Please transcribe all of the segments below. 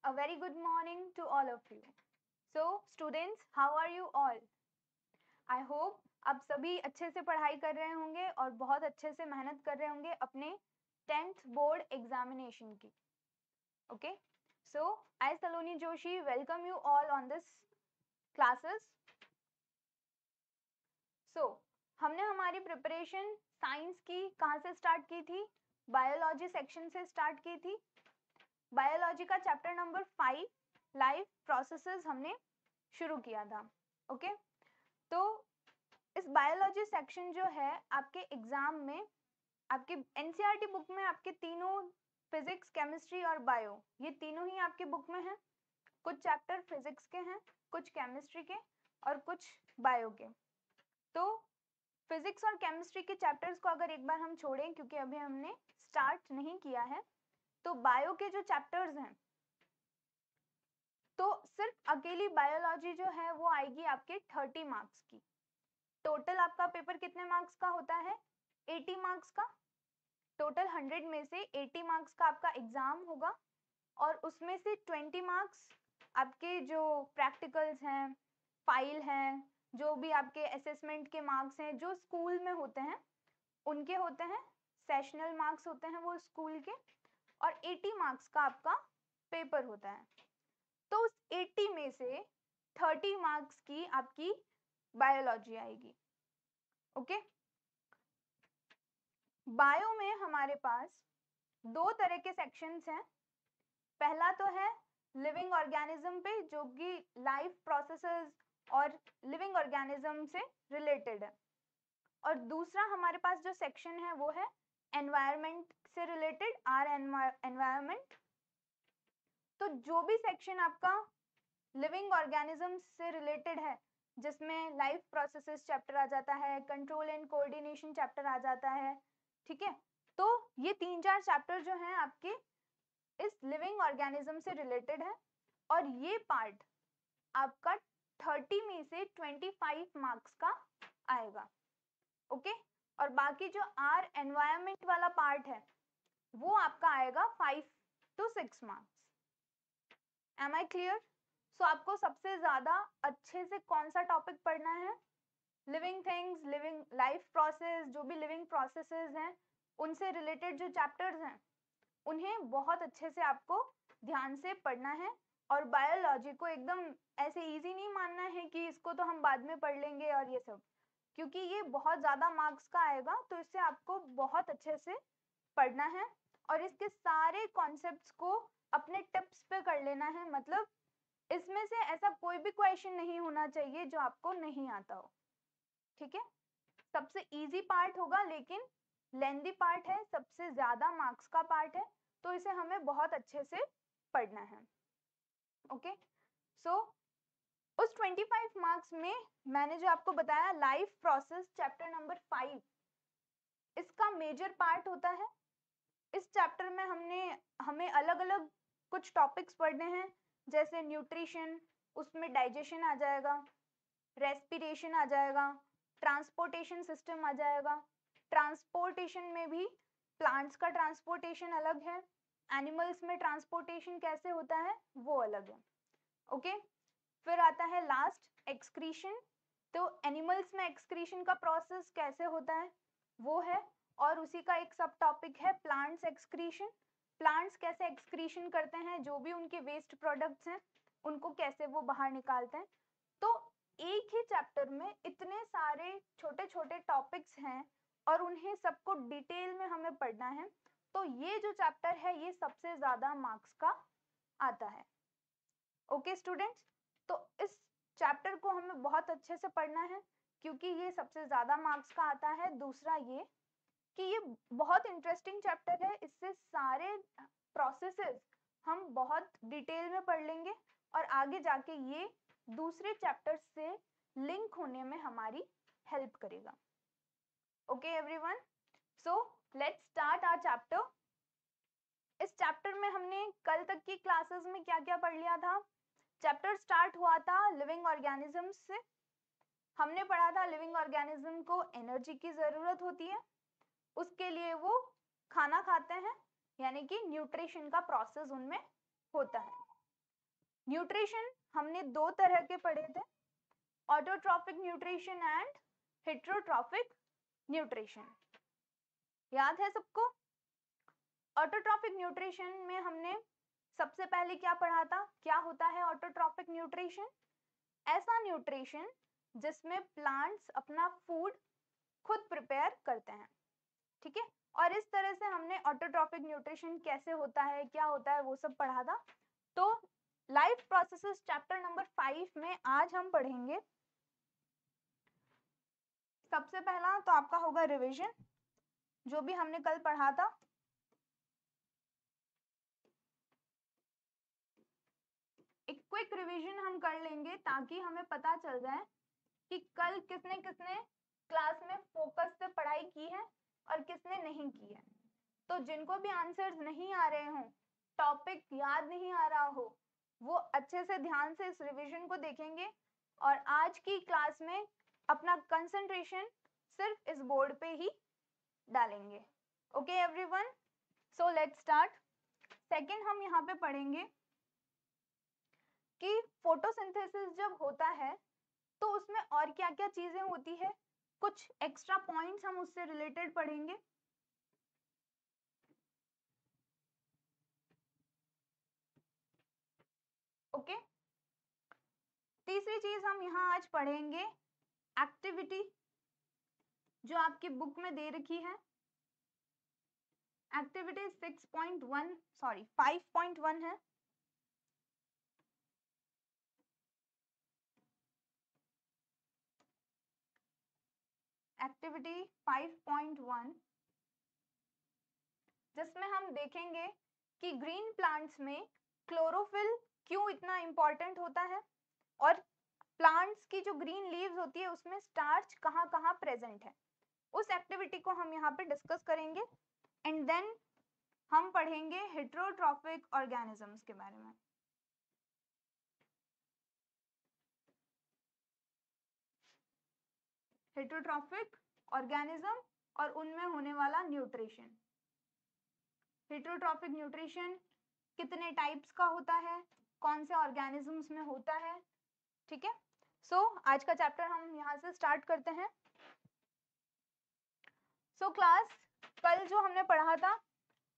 A very good morning to all of you. So, students, how are you all? I hope आप सभी अच्छे से पढ़ाई कर रहे होंगे और बहुत अच्छे से मेहनत कर रहे होंगे अपने 10th बोर्ड एग्जामिनेशन की. Okay? So, I, Saloni Joshi, welcome you all on this classes. So, हमने हमारी प्रिपरेशन साइंस की कहाँ से स्टार्ट की थी? बायोलॉजी सेक्शन से स्टार्ट की थी. बायोलॉजी का चैप्टर नंबर 5 लाइफ प्रोसेसेस हमने शुरू किया था. ओके, तो इस बायोलॉजी सेक्शन जो है आपके एग्जाम में, आपके एनसीईआरटी बुक में आपके तीनों फिजिक्स, केमिस्ट्री और बायो, ये तीनों ही आपके बुक में हैं. कुछ चैप्टर फिजिक्स के हैं, कुछ केमिस्ट्री के और कुछ बायो के. तो फिजिक्स और केमिस्ट्री के चैप्टर्स को अगर एक बार हम छोड़ें, क्योंकि अभी हमने स्टार्ट नहीं किया है, तो बायो के जो चैप्टर्स हैं, तो सिर्फ अकेली बायोलॉजी जो है वो आएगी आपके 30 मार्क्स की. टोटल आपका पेपर कितने मार्क्स का होता है? 80 मार्क्स का. टोटल 100 में से 80 मार्क्स का आपका एग्जाम होगा और उसमें से 20 मार्क्स आपके जो प्रैक्टिकल्स हैं, फाइल हैं, जो भी आपके असेसमेंट के मार्क्स हैं जो स्कूल में होते हैं उनके होते हैं. सेशनल मार्क्स होते हैं वो स्कूल के. और 80 मार्क्स का आपका पेपर होता है. तो उस 80 में से 30 मार्क्स की आपकी बायोलॉजी आएगी. ओके, बायो में हमारे पास दो तरह के सेक्शंस हैं. पहला तो है लिविंग ऑर्गेनिज्म पे, जो कि लाइफ प्रोसेसेस और लिविंग ऑर्गेनिज्म से रिलेटेड है. और दूसरा हमारे पास जो सेक्शन है वो है एनवायरनमेंट से रिलेटेड, आर एनवायरनमेंट. तो जो भी सेक्शन आपका लिविंग ऑर्गेनिज्म से रिलेटेड है, जिसमें लाइफ प्रोसेसेस चैप्टर आ जाता है, कंट्रोल एंड कोऑर्डिनेशन चैप्टर आ जाता है, ठीक है, तो ये 3-4 चैप्टर जो हैं आपके इस लिविंग ऑर्गेनिज्म से रिलेटेड है. और ये पार्ट आपका 30 में से 25 मार्क्स का आएगा. ओके, और बाकी जो आर एनवायरनमेंट वाला पार्ट है वो आपका आएगा 5 to 6 marks. Am I clear? So आपको सबसे ज्यादा अच्छे से कौन सा टॉपिक पढ़ना है? Living things, living life process, जो भी लिविंग प्रोसेसेस हैं उनसे रिलेटेड जो चैप्टर्स हैं उन्हें बहुत अच्छे से आपको ध्यान से पढ़ना है. और बायोलॉजी को एकदम ऐसे इजी नहीं मानना है कि इसको तो हम बाद में पढ़ लेंगे और ये सब, क्योंकि ये बहुत ज्यादा मार्क्स का आएगा. तो इससे आपको बहुत अच्छे से पढ़ना है और इसके सारे कॉन्सेप्ट्स को अपने टिप्स पे कर लेना है. मतलब इसमें से ऐसा कोई भी क्वेश्चन नहीं होना चाहिए जो आपको नहीं आता हो. ठीक है, सबसे इजी पार्ट होगा लेकिन लेंथी पार्ट है, सबसे ज्यादा मार्क्स का पार्ट है, तो इसे हमें बहुत अच्छे से पढ़ना है. ओके, सो उस 25 मार्क्स में मैंने जो आपको बताया लाइफ प्रोसेस चैप्टर नंबर 5, इसका मेजर पार्ट होता है. इस चैप्टर में हमें अलग अलग कुछ टॉपिक्स पढ़ने हैं, जैसे न्यूट्रिशन, उसमें डाइजेशन आ जाएगा, रेस्पिरेशन आ जाएगा, ट्रांसपोर्टेशन सिस्टम आ जाएगा. ट्रांसपोर्टेशन में भी प्लांट्स का ट्रांसपोर्टेशन अलग है, एनिमल्स में ट्रांसपोर्टेशन कैसे होता है वो अलग है. ओके, फिर आता है लास्ट एक्सक्रीशन. तो एनिमल्स में एक्सक्रीशन का प्रोसेस कैसे होता है वो है. और उसी का एक सब टॉपिक है प्लांट्स एक्सक्रीशन. प्लांट्स कैसे एक्सक्रीशन करते हैं, जो भी उनके वेस्ट प्रोडक्ट्स हैं उनको कैसे वो बाहर निकालते हैं. तो एक ही चैप्टर में इतने सारे छोटे छोटे टॉपिक्स हैं और उन्हें सबको डिटेल में हमें पढ़ना है. तो ये जो चैप्टर है ये सबसे ज्यादा मार्क्स का आता है. ओके स्टूडेंट्स, तो इस चैप्टर को हमें बहुत अच्छे से पढ़ना है क्योंकि ये सबसे ज्यादा मार्क्स का आता है. दूसरा ये कि ये बहुत इंटरेस्टिंग चैप्टर है, इससे सारे प्रोसेसेस हम बहुत डिटेल में पढ़ लेंगे और आगे जाके ये दूसरे चैप्टर से लिंक होने में हमारी हेल्प करेगा. Okay everyone, so let's start our chapter. इस चैप्टर में हमने कल तक की क्लासेस में क्या क्या पढ़ लिया था? चैप्टर स्टार्ट हुआ था लिविंग ऑर्गेनिजम्स से. हमने पढ़ा था लिविंग ऑर्गेनिज्म को एनर्जी की जरूरत होती है, उसके लिए वो खाना खाते हैं, यानी कि न्यूट्रिशन का प्रोसेस उनमें होता है. न्यूट्रिशन हमने दो तरह के पढ़े थे, autotrophic nutrition and heterotrophic nutrition. याद है सबको? ऑटोट्रॉफिक न्यूट्रिशन में हमने सबसे पहले क्या पढ़ा था? क्या होता है ऑटोट्रॉफिक न्यूट्रिशन? ऐसा न्यूट्रिशन जिसमें प्लांट्स अपना फूड खुद प्रिपेयर करते हैं, ठीक है। और इस तरह से हमने ऑटोट्रॉफिक न्यूट्रिशन कैसे होता है, क्या होता है, वो सब पढ़ा था। तो लाइफ प्रोसेसेस चैप्टर नंबर 5 में आज हम पढ़ेंगे सबसे पहला तो आपका होगा रिवीजन, जो भी हमने कल पढ़ा था। एक क्विक रिवीजन हम कर लेंगे ताकि हमें पता चल जाए कि कल किसने किसने क्लास में फोकस से पढ़ाई की है और किसने नहीं की है। तो जिनको भी आंसर्स नहीं आ रहे हों, टॉपिक याद नहीं आ रहा हो, वो अच्छे से ध्यान से इस रिवीजन को देखेंगे और आज की क्लास में अपना कंसंट्रेशन सिर्फ इस बोर्ड पे ही डालेंगे। Okay everyone, so let's start. Second हम यहाँ पे पढ़ेंगे कि फोटोसिंथेसिस जब होता है तो उसमें और क्या क्या चीजें होती है, कुछ एक्स्ट्रा पॉइंट्स हम उससे रिलेटेड पढ़ेंगे। ओके, तीसरी चीज हम यहाँ आज पढ़ेंगे एक्टिविटी, जो आपकी बुक में दे रखी है। एक्टिविटी 5.1 है। एक्टिविटी 5.1 जिसमें हम देखेंगे कि ग्रीन प्लांट्स में क्लोरोफिल क्यों इतना इंपॉर्टेंट होता है और प्लांट्स की जो ग्रीन लीव्स होती है उसमें स्टार्च कहाँ कहाँ प्रेजेंट है। उस एक्टिविटी को हम यहाँ पे डिस्कस करेंगे एंड देन हम पढ़ेंगे हेटेरोट्रॉफिक ऑर्गेनिजम्स के बारे में। हेटेरोट्रॉफिक ऑर्गेनिज्म और उनमें होने वाला न्यूट्रिशन। हेटेरोट्रॉफिक न्यूट्रिशन कितने टाइप्स का होता है, कौन से ऑर्गेनिजम्स में होता है, ठीक है। सो आज का चैप्टर हम यहाँ से स्टार्ट करते हैं। सो क्लास कल जो हमने पढ़ा था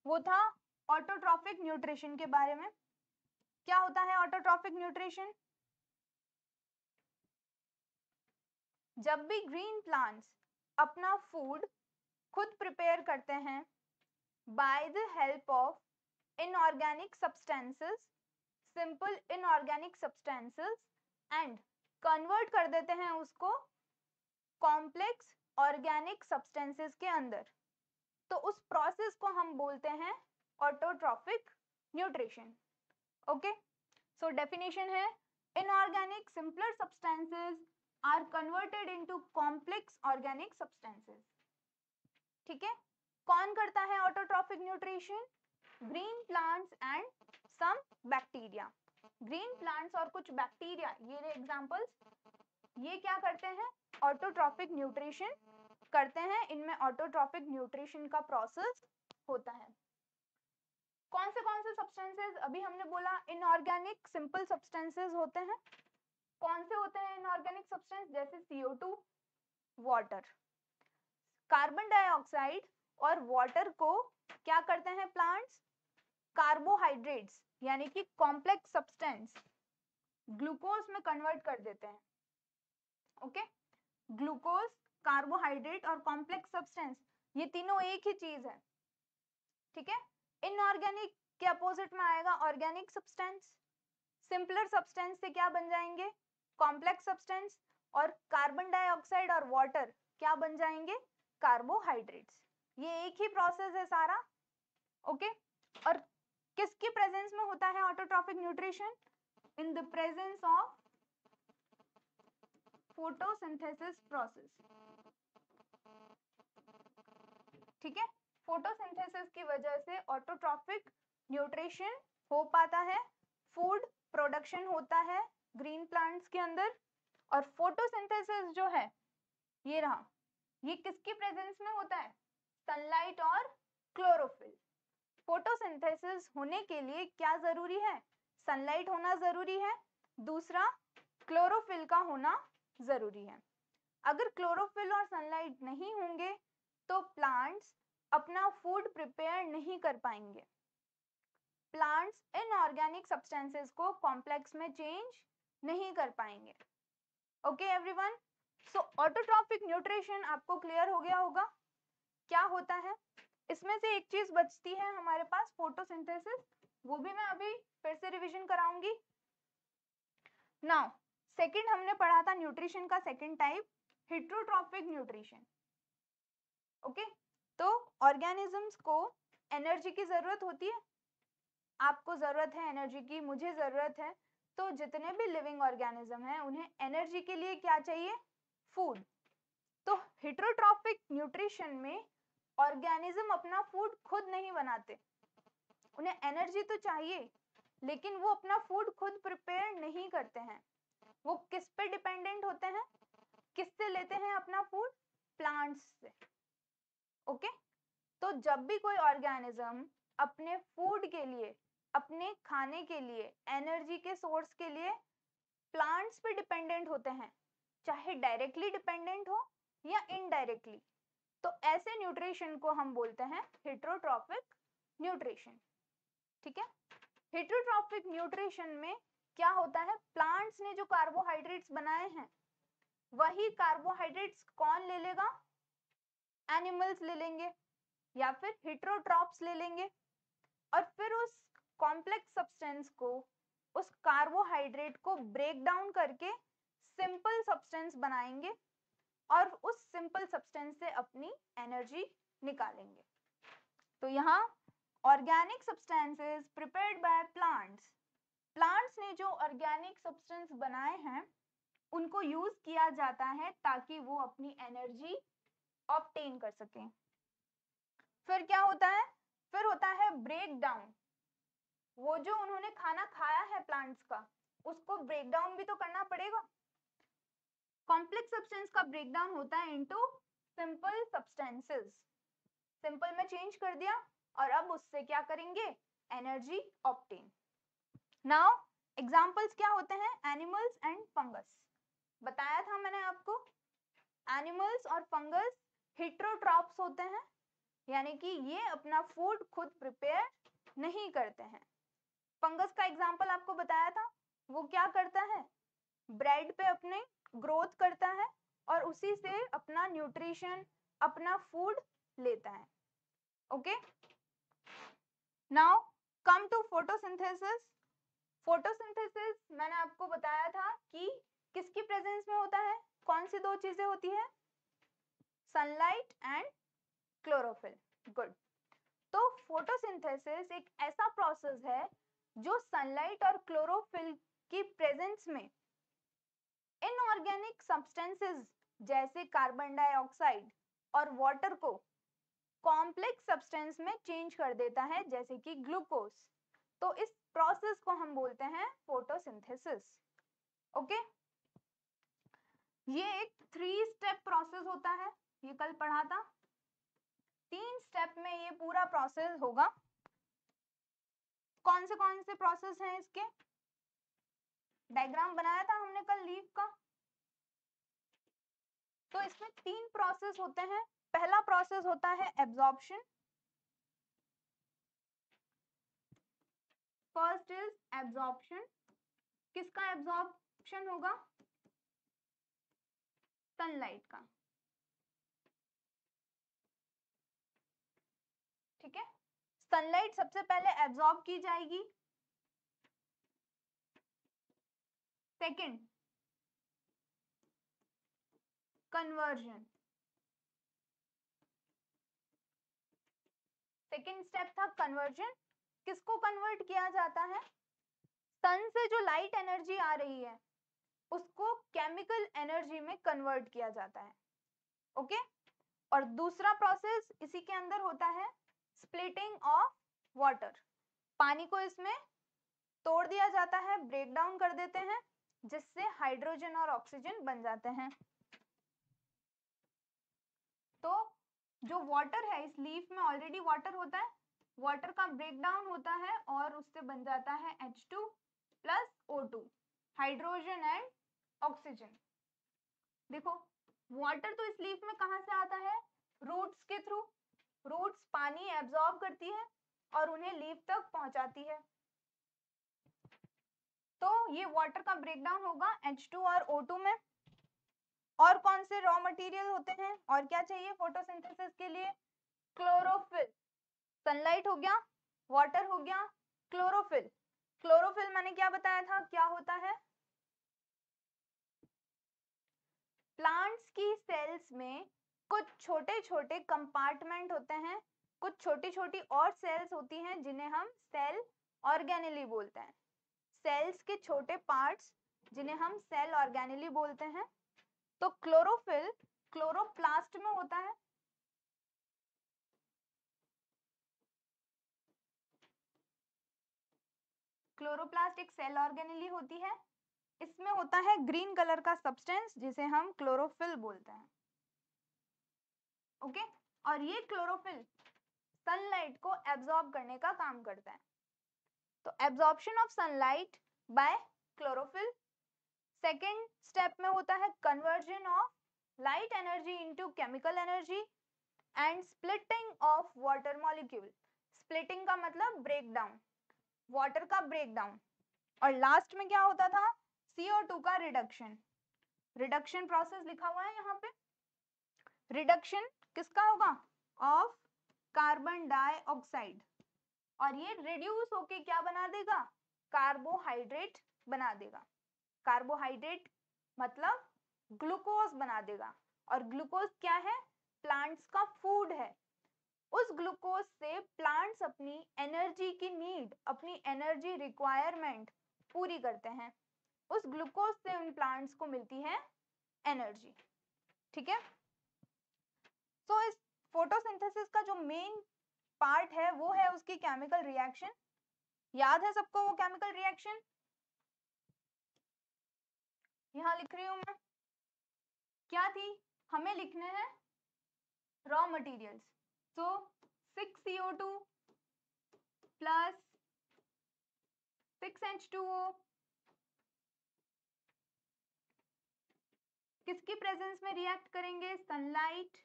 वो था ऑटोट्रॉफिक न्यूट्रिशन के बारे में। क्या होता है ऑटोट्रॉफिक न्यूट्रिशन? जब भी ग्रीन प्लांट्स अपना फूड खुद प्रिपेयर करते हैं by the help of inorganic substances, simple inorganic substances, and convert कर देते हैं उसको कॉम्प्लेक्स ऑर्गेनिक सब्सटेंसेस के अंदर, तो उस प्रोसेस को हम बोलते हैं autotrophic nutrition. Okay, so definition है inorganic simpler substances are converted into complex organic substances, ठीक है। कौन करता है autotrophic nutrition? Green plants and some bacteria. Green plants और कुछ बैक्टीरिया, ये एग्जांपल्स, ये क्या करते हैं? ऑटोट्रॉफिक न्यूट्रिशन करते हैं। इनमें ऑटोट्रॉफिक न्यूट्रिशन का प्रोसेस होता है। कौन से सब्सटेंसेस? अभी हमने बोला इनऑर्गेनिक सिंपल सब्सटेंसेस होते हैं। कौन से होते हैं इनऑर्गेनिक सब्सटेंस? जैसे CO2, वाटर। कार्बन डाइऑक्साइड और वाटर को क्या करते हैं प्लांट्स? कार्बोहाइड्रेट्स यानी कि कॉम्प्लेक्स सब्सटेंस ग्लूकोज में कन्वर्ट कर देते हैं। ओके, ग्लूकोज, कार्बोहाइड्रेट और कॉम्प्लेक्स सब्सटेंस, ये तीनों एक ही चीज है, ठीक है। इनऑर्गेनिक के अपोजिट में आएगा ऑर्गेनिक सब्सटेंस। सिंपलर सब्सटेंस से क्या बन जाएंगे? Complex substance. और कार्बन डाइऑक्साइड और वाटर क्या बन जाएंगे? कार्बोहाइड्रेट्स। ये एक ही प्रोसेस है सारा। ओके, और किसकी प्रेजेंस में होता है autotrophic nutrition? In the presence of photosynthesis process, ठीक है। फोटोसिंथेसिस की वजह से ऑटोट्रॉफिक न्यूट्रिशन हो पाता है, फूड प्रोडक्शन होता है ग्रीन प्लांट्स के अंदर। और फोटोसिंथेसिस जो है ये रहा, ये किसकी प्रेजेंस में होता है? सनलाइट और क्लोरोफिल। फोटोसिंथेसिस होने के लिए क्या जरूरी है? सनलाइट होना जरूरी है, दूसरा क्लोरोफिल का होना जरूरी है। अगर क्लोरोफिल और सनलाइट नहीं होंगे तो प्लांट्स अपना फूड प्रिपेयर नहीं कर पाएंगे। प्लांट्स इनऑर्गेनिक सब्सटेंसेस को कॉम्प्लेक्स में चेंज नहीं कर पाएंगे। ओके एवरीवन, सो ऑटोट्रॉफिक न्यूट्रिशन आपको क्लियर हो गया होगा क्या होता है। इसमें से एक चीज बचती है हमारे पास, फोटोसिंथेसिस, वो भी मैं अभी फिर से रिवीजन कराऊंगी। नाउ सेकंड हमने पढ़ा था न्यूट्रिशन का second type, heterotrophic nutrition. Okay, तो ऑर्गेनिजम्स को एनर्जी की जरूरत होती है, आपको जरूरत है एनर्जी की, मुझे जरूरत है, तो जितने भी लिविंग ऑर्गेनिज्म हैं उन्हें एनर्जी के लिए क्या चाहिए, फूड। तो हेट्रोट्रॉफिक न्यूट्रिशन में ऑर्गेनिज्म अपना फूड खुद नहीं बनाते, उन्हें एनर्जी तो चाहिए लेकिन वो अपना फूड खुद प्रिपेयर नहीं करते हैं। वो किस पे डिपेंडेंट होते हैं, किससे लेते हैं अपना फूड, प्लांट्स से। ओके, तो जब भी कोई ऑर्गेनिज्म अपने फूड के लिए, अपने खाने के लिए, एनर्जी के सोर्स के लिए प्लांट्स पे डिपेंडेंट होते हैं, चाहे डायरेक्टली डिपेंडेंट हो या इनडायरेक्टली, तो ऐसे न्यूट्रिशन को हम बोलते हैं हेट्रोट्रॉफिक न्यूट्रिशन। ठीक है, हेट्रोट्रॉफिक न्यूट्रिशन में क्या होता है, प्लांट्स ने जो कार्बोहाइड्रेट्स बनाए हैं वही कार्बोहाइड्रेट्स कौन ले लेगा, एनिमल्स ले लेंगे या फिर हेट्रोट्रॉप्स ले लेंगे, और फिर उस कॉम्प्लेक्स सब्सटेंस को, उस कार्बोहाइड्रेट को ब्रेक डाउन करके सिंपल सब्सटेंस बनाएंगे और उस सिंपल सब्सटेंस से अपनी एनर्जी निकालेंगे। तो यहाँ organic substances prepared by plants, plants ने जो ऑर्गेनिक सब्सटेंस बनाए हैं उनको यूज किया जाता है ताकि वो अपनी एनर्जी ऑब्टेन कर सकें। फिर क्या होता है, फिर होता है ब्रेक डाउन। वो जो उन्होंने खाना खाया है प्लांट्स का, उसको ब्रेक डाउन भी तो करना पड़ेगा। कॉम्प्लेक्स सब्सटेंस का ब्रेक डाउन होता है इनटू सिंपल सब्सटेंसेस, सिंपल में चेंज कर दिया और अब उससे क्या करेंगे, एनर्जी ऑब्टेन। नाउ एग्जांपल्स क्या होते हैं, एनिमल्स एंड फंगस। बताया था मैंने आपको, एनिमल्स और फंगस हेट्रोट्रॉप्स होते हैं, यानी कि ये अपना फूड खुद प्रिपेयर नहीं करते हैं। फंगस का एग्जांपल आपको बताया था, वो क्या करता है, ब्रेड पे अपने ग्रोथ करता है और उसी से अपना न्यूट्रिशन, अपना फूड लेता है। Okay, now come to photosynthesis. Photosynthesis मैंने आपको बताया था कि किसकी प्रेजेंस में होता है, कौन सी दो चीजें होती है, सनलाइट एंड क्लोरोफिल। गुड, तो फोटोसिंथेसिस एक ऐसा प्रोसेस है जो सनलाइट और क्लोरोफिल की प्रेजेंस में इनऑर्गेनिक सब्सटेंसेस जैसे कार्बन डाइऑक्साइड और वाटर को कॉम्प्लेक्स सब्सटेंस में चेंज कर देता है, जैसे कि ग्लूकोज। तो इस प्रोसेस को हम बोलते हैं फोटोसिंथेसिस। ओके, ये एक 3 स्टेप प्रोसेस होता है, ये कल पढ़ा था। 3 स्टेप में ये पूरा प्रोसेस होगा। कौन से प्रोसेस हैं इसके, डायग्राम बनाया था हमने कल लीफ का। तो इसमें 3 प्रोसेस होते हैं। पहला प्रोसेस होता है एब्जॉर्प्शन, फर्स्ट इज एब्जॉर्प्शन। किसका एब्जॉर्प्शन होगा, सनलाइट का। ठीक है, सनलाइट सबसे पहले एब्जॉर्ब की जाएगी। सेकंड कन्वर्जन, सेकंड स्टेप था कन्वर्जन। किसको कन्वर्ट किया जाता है, सन से जो लाइट एनर्जी आ रही है उसको केमिकल एनर्जी में कन्वर्ट किया जाता है। ओके, और दूसरा प्रोसेस इसी के अंदर होता है स्प्लिटिंग ऑफ वाटर। पानी को इसमें तोड़ दिया जाता है, ब्रेक डाउन कर देते हैं, जिससे हाइड्रोजन और ऑक्सीजन बन जाते हैं। तो जो वाटर है, इस लीफ में ऑलरेडी वाटर होता है, वाटर का ब्रेक डाउन होता है और उससे बन जाता है H2 plus O2, hydrogen and oxygen. देखो वाटर तो इस लीफ में कहाँ से आता है, रूट्स के थ्रू। रूट्स पानी एब्जॉर्ब करती है और उन्हें लीफ तक पहुंचाती है। तो ये वाटर का ब्रेकडाउन होगा H2 और O2 में। और कौन से रॉ मटेरियल होते हैं और क्या चाहिए फोटोसिंथेसिस के लिए, क्लोरोफिल। सनलाइट हो गया, वाटर हो गया, क्लोरोफिल। क्लोरोफिल मैंने क्या बताया था क्या होता है, प्लांट्स की सेल्स में कुछ छोटे छोटे कंपार्टमेंट होते हैं, कुछ छोटी छोटी और सेल्स होती हैं जिन्हें हम सेल ऑर्गेनेली बोलते हैं। सेल्स के छोटे पार्ट्स जिन्हें हम सेल ऑर्गेनेली बोलते हैं। तो क्लोरोफिल क्लोरोप्लास्ट में होता है। क्लोरोप्लास्ट एक सेल ऑर्गेनेली होती है। इसमें होता है ग्रीन कलर का सब्सटेंस जिसे हम क्लोरोफिल बोलते हैं। ओके, और ये क्लोरोफिल सनलाइट को एब्जॉर्ब करने का काम करता है। तो absorption of sunlight bye chlorophyll. Second step में होता है conversion of light energy into chemical energy and splitting of water molecule. Splitting का मतलब ब्रेक डाउन, वाटर का ब्रेक डाउन। और लास्ट में क्या होता था, CO2 का रिडक्शन। रिडक्शन प्रोसेस लिखा हुआ है यहाँ पे। रिडक्शन किसका होगा, ऑफ कार्बन डाइऑक्साइड, और ये रिड्यूस होके क्या बना देगा, कार्बोहाइड्रेट बना देगा। कार्बोहाइड्रेट मतलब ग्लूकोज बना देगा। और ग्लूकोज क्या है, प्लांट्स का फूड है। उस ग्लूकोज से प्लांट्स अपनी एनर्जी की नीड, अपनी एनर्जी रिक्वायरमेंट पूरी करते हैं। उस ग्लूकोज से उन प्लांट्स को मिलती है एनर्जी। ठीक है, तो इस फोटोसिंथेसिस का जो मेन पार्ट है वो है उसकी केमिकल रिएक्शन। याद है सबको वो केमिकल रिएक्शन, यहां लिख रही हूं मैं। क्या थी, हमें लिखने हैं रॉ मटेरियल्स। सो 6CO2 प्लस 6H2O किसकी प्रेजेंस में रिएक्ट करेंगे, सनलाइट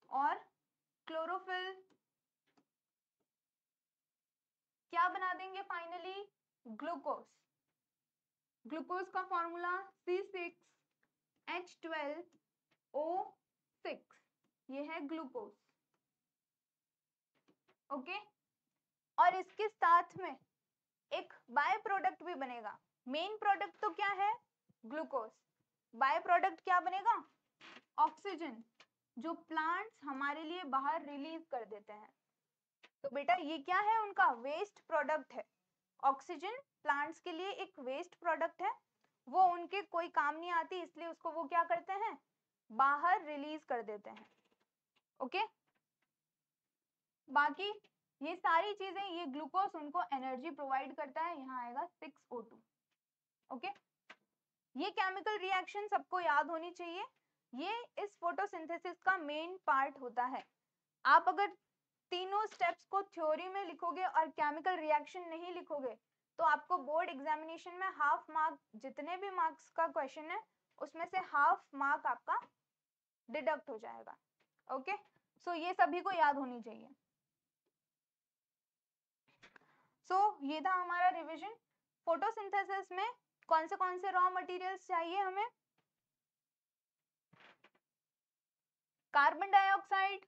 और क्लोरोफिल। क्या बना देंगे फाइनली, ग्लूकोज। ग्लूकोज का फॉर्मूला C6H12O6, ये है ग्लूकोज। ओके, और इसके साथ में एक बाय प्रोडक्ट भी बनेगा। मेन प्रोडक्ट तो क्या है, ग्लूकोज। बाय प्रोडक्ट क्या बनेगा, ऑक्सीजन, जो प्लांट्स हमारे लिए बाहर रिलीज कर देते हैं। तो बेटा ये क्या है, उनका वेस्ट प्रोडक्ट है। ऑक्सीजन प्लांट्स के लिए एक वेस्ट प्रोडक्ट है, वो उनके कोई काम नहीं आती, इसलिए उसको वो क्या करते हैं, बाहर रिलीज कर देते हैं। ओके, बाकी ये सारी चीजें, ये ग्लूकोज उनको एनर्जी प्रोवाइड करता है। यहाँ आएगा 6O2। ओके, ये केमिकल रिएक्शन सबको याद होनी चाहिए। ये इस फोटोसिंथेसिस का मेन पार्ट होता है। आप अगर तीनों स्टेप्स को थ्योरी में लिखोगे और केमिकल रिएक्शन नहीं लिखोगे तो आपको बोर्ड एग्जामिनेशन में हाफ मार्क, जितने भी मार्क्स का क्वेश्चन है उसमें से हाफ मार्क आपका डिडक्ट हो जाएगा। ओके, सो ये सभी को याद होनी चाहिए। ये था हमारा रिवीजन। फोटोसिंथेसिस में कौन से रॉ मटेरियल्स चाहिए हमें, कार्बन डाइऑक्साइड,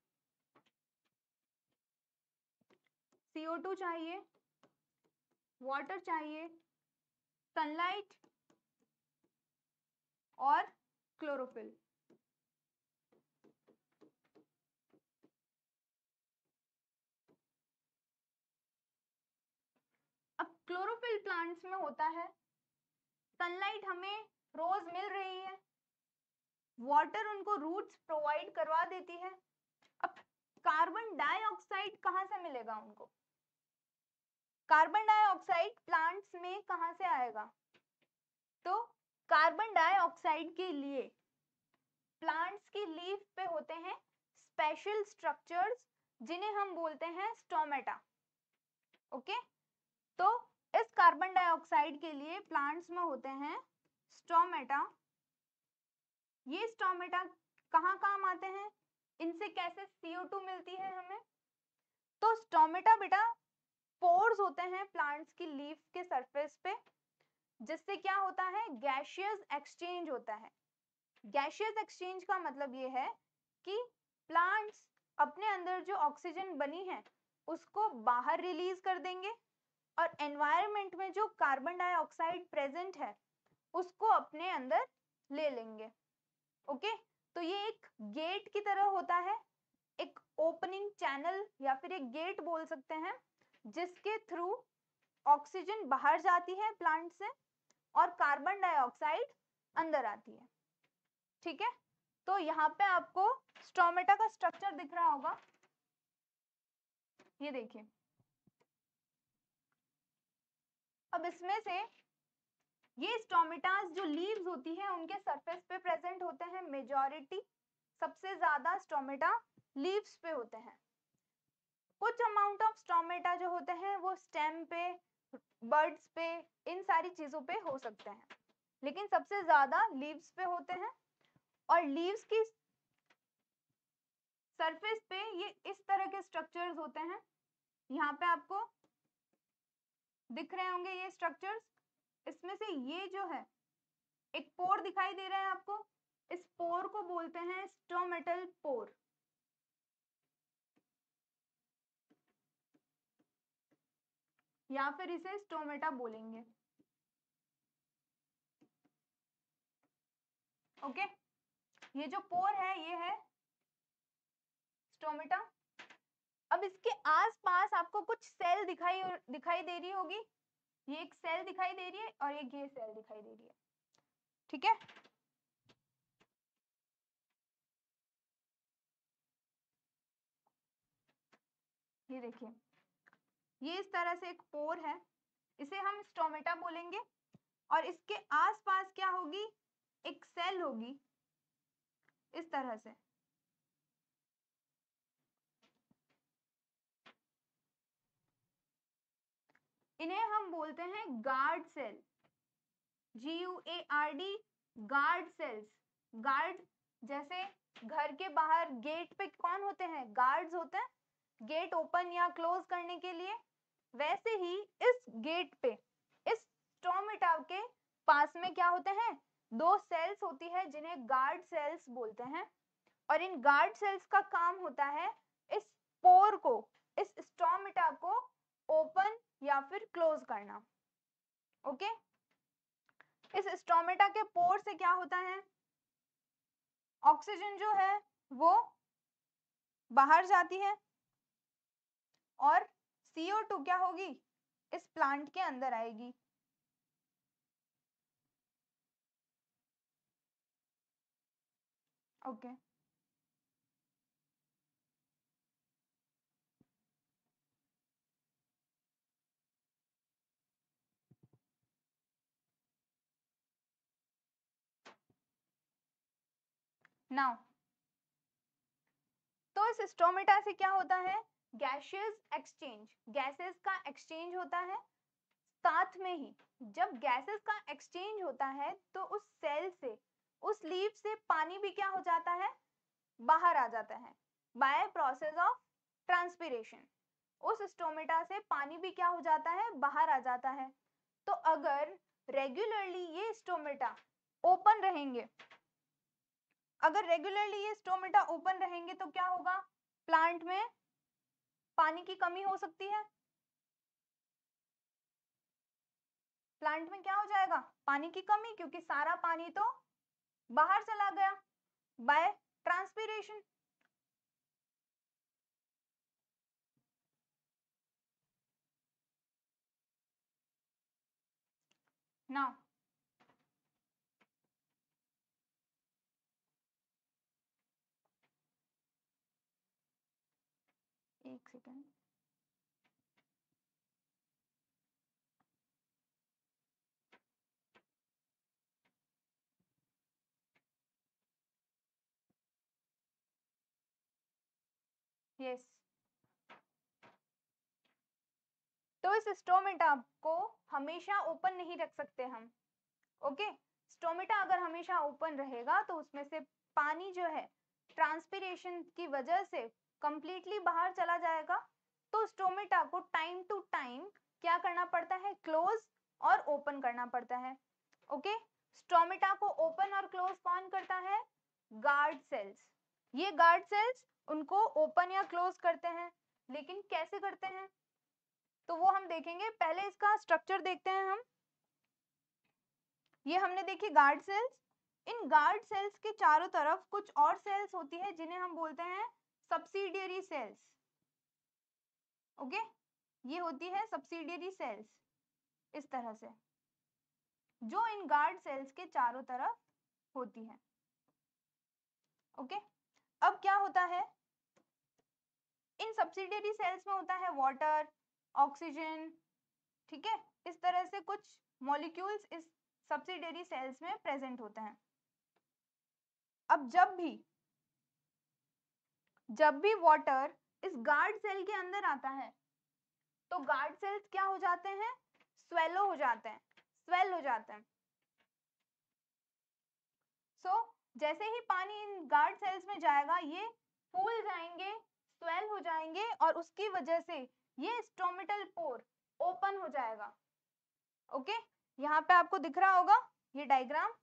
CO2 चाहिए, वाटर चाहिए, सनलाइट और क्लोरोफिल। अब क्लोरोफिल प्लांट्स में होता है, सनलाइट हमें रोज मिल रही है, वाटर उनको रूट्स प्रोवाइड करवा देती है। अब कार्बन डाइऑक्साइड कहां से मिलेगा उनको, कार्बन डाइऑक्साइड प्लांट्स में कहां से आएगा, तो कार्बन डाइऑक्साइड के लिए प्लांट्स की लीफ पे होते हैं स्पेशल स्ट्रक्चर्स जिन्हें हम बोलते हैं स्टोमेटा। ओके, तो इस ऑक्साइड के लिए प्लांट्स में होते हैं स्टोमेटा। ये स्टोमेटा कहाँ काम आते हैं, इनसे कैसे CO2 मिलती है हमें? तो स्टोमेटा बेटा पोर्स होते हैं प्लांट्स की लीफ के सरफेस पे, जिससे क्या होता है, गैसियस एक्सचेंज होता है। गैसियस एक्सचेंज का मतलब ये है कि प्लांट्स अपने अंदर जो ऑक्सीजन बनी है उसको बाहर रिलीज कर देंगे और एनवायरनमेंट में जो कार्बन डाइऑक्साइड प्रेजेंट है उसको अपने अंदर ले लेंगे। ओके, तो ये एक गेट की तरह होता है, एक ओपनिंग चैनल या फिर एक गेट बोल सकते हैं, जिसके थ्रू ऑक्सीजन बाहर जाती है प्लांट से और कार्बन डाइऑक्साइड अंदर आती है। ठीक है, तो यहाँ पे आपको स्टोमेटा का स्ट्रक्चर दिख रहा होगा, ये देखिए। अब इसमें से ये स्टोमेटास जो लीव्स होती है उनके सरफेस पे प्रेजेंट होते हैं, मेजॉरिटी सबसे ज्यादा स्टोमेटा लीव्स पे होते हैं। कुछ अमाउंट ऑफ स्टोमेटा जो होते हैं वो स्टेम पे, बर्ड्स पे, इन सारी चीजों पे हो सकते हैं, लेकिन सबसे ज्यादा लीव्स पे होते हैं। और लीव्स की सरफेस पे ये इस तरह के स्ट्रक्चर्स होते हैं, यहाँ पे आपको दिख रहे होंगे ये स्ट्रक्चर्स। इसमें से ये जो है एक पोर दिखाई दे रहा है आपको, इस पोर को बोलते हैं स्टोमेटल पोर। या फिर इसे स्टोमेटा बोलेंगे। ओके, ये जो पोर है ये है स्टोमेटा। अब इसके आसपास आपको कुछ सेल दिखाई दे रही होगी, ये एक सेल दिखाई दे रही है और एक ये सेल दिखाई दे रही है। ठीक है, ये देखिए, ये इस तरह से एक पोर है, इसे हम स्टोमेटा बोलेंगे। और इसके आसपास क्या होगी, एक सेल होगी इस तरह से। इन्हें हम बोलते हैं guard cell, GUARD, guard cells. Guard जैसे घर के बाहर गेट पे कौन होते हैं, गार्ड्स होते हैं, गेट ओपन या क्लोज करने के लिए। वैसे ही इस गेट पे, इस स्टोमेटा के पास में क्या होते हैं, दो सेल्स होती है जिन्हें गार्ड सेल्स बोलते हैं। और इन गार्ड सेल्स का काम होता है इस पोर को, इस स्टोमेटा को ओपन या फिर क्लोज करना। ओके, इस स्टोमेटा के पोर से क्या होता है, ऑक्सीजन जो है वो बाहर जाती है और CO2 क्या होगी, इस प्लांट के अंदर आएगी। ओके, नाउ तो इस स्टोमेटा से क्या होता है, गैसियस एक्सचेंज, गैसेस का एक्सचेंज होता है। साथ में ही जब गैसेस का एक्सचेंज होता है तो उस सेल से, उस लीफ से पानी भी क्या हो जाता है, बाहर आ जाता है बाय प्रोसेस ऑफ ट्रांसपिरेशन। उस स्टोमेटा से पानी भी क्या हो जाता है, बाहर आ जाता है। तो अगर रेगुलरली ये स्टोमेटा ओपन रहेंगे, अगर रेगुलरली ये स्टोमेटा ओपन रहेंगे तो क्या होगा, प्लांट में पानी की कमी हो सकती है। प्लांट में क्या हो जाएगा, पानी की कमी, क्योंकि सारा पानी तो बाहर चला गया बाय ट्रांसपिरेशन। नाउ एक सेकेंड, यस, तो इस स्टोमेटा को हमेशा ओपन नहीं रख सकते हम। ओके, स्टोमेटा अगर हमेशा ओपन रहेगा तो उसमें से पानी जो है ट्रांसपिरेशन की वजह से कंप्लीटली बाहर चला जाएगा। तो स्टोमेटा को टाइम टू टाइम क्या करना पड़ता है, क्लोज और ओपन करना पड़ता है। ओके, स्टोमेटा को ओपन और क्लोज कौन करता है, गार्ड सेल्स। ये गार्ड सेल्स उनको ओपन या क्लोज करते हैं, लेकिन कैसे करते हैं तो वो हम देखेंगे। पहले इसका स्ट्रक्चर देखते हैं हम। ये हमने देखी गार्ड सेल्स। इन गार्ड सेल्स के चारों तरफ कुछ और सेल्स होती है जिन्हें हम बोलते हैं सब्सिडियरी सेल्स। ओके, ये होती है सब्सिडियरी सेल्स इस तरह से, जो इन गार्ड सेल्स के चारों तरफ होती है। ओके, अब क्या होता है, इन सब्सिडियरी सेल्स में होता है वाटर, ऑक्सीजन, ठीक है, इस तरह से कुछ मॉलिक्यूल्स इस सब्सिडियरी सेल्स में प्रेजेंट होते हैं। अब जब भी वाटर इस गार्ड सेल के अंदर आता है तो गार्ड सेल्स क्या हो जाते हैं, स्वेलो हो जाते हैं, स्वेल हो जाते हैं। जैसे ही पानी इन गार्ड सेल्स में जाएगा ये फूल जाएंगे, स्वेल हो जाएंगे और उसकी वजह से ये स्टोमेटल पोर ओपन हो जाएगा। ओके, यहाँ पे आपको दिख रहा होगा ये डायग्राम।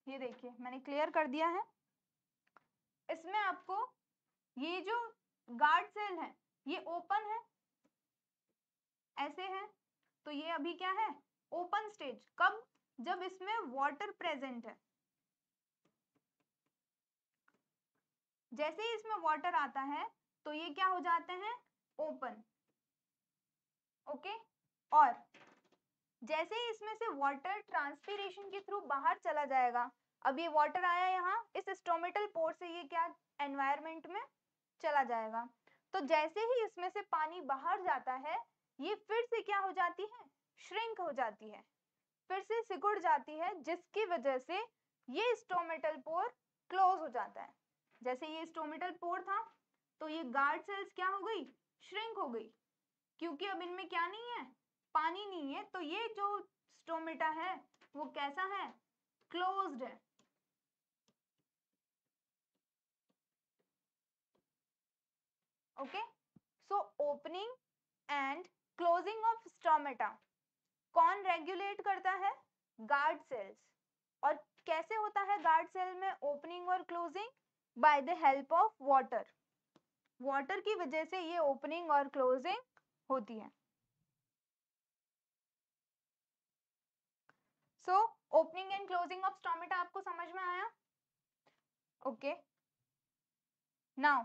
ये देखिए मैंने क्लियर कर दिया है। इसमें आपको ये जो गार्ड सेल है ये ओपन है, ऐसे है, तो ये अभी क्या है, ओपन स्टेज। कब, जब इसमें वाटर प्रेजेंट है। जैसे ही इसमें वाटर आता है तो ये क्या हो जाते हैं, ओपन। ओके, और जैसे ही इसमें से वाटर ट्रांसपीरेशन के थ्रू बाहर चला जाएगा, अब ये वाटर आया यहाँ इस स्टोमेटल पोर से, ये क्या एनवायरमेंट में चला जाएगा। तो जैसे ही इसमें से पानी बाहर जाता है ये फिर से क्या हो जाती है, श्रिंक हो जाती है, फिर से सिकुड़ जाती है, जिसकी वजह से ये स्टोमेटल पोर क्लोज हो जाता है। जैसे ये स्टोमेटल पोर था तो ये गार्ड सेल्स क्या हो गई, श्रिंक हो गई, क्योंकि अब इनमें क्या नहीं है, पानी नहीं है। तो ये जो स्टोमेटा है वो कैसा है, क्लोज्ड है। Okay, so opening and closing of stomata कौन रेगुलेट करता है, गार्ड सेल्स। और कैसे होता है गार्ड सेल में ओपनिंग और closing, by the help of water. Water की वजह से ये ओपनिंग और क्लोजिंग होती है। So opening and closing of stomata आपको समझ में आया। ओके, नाउ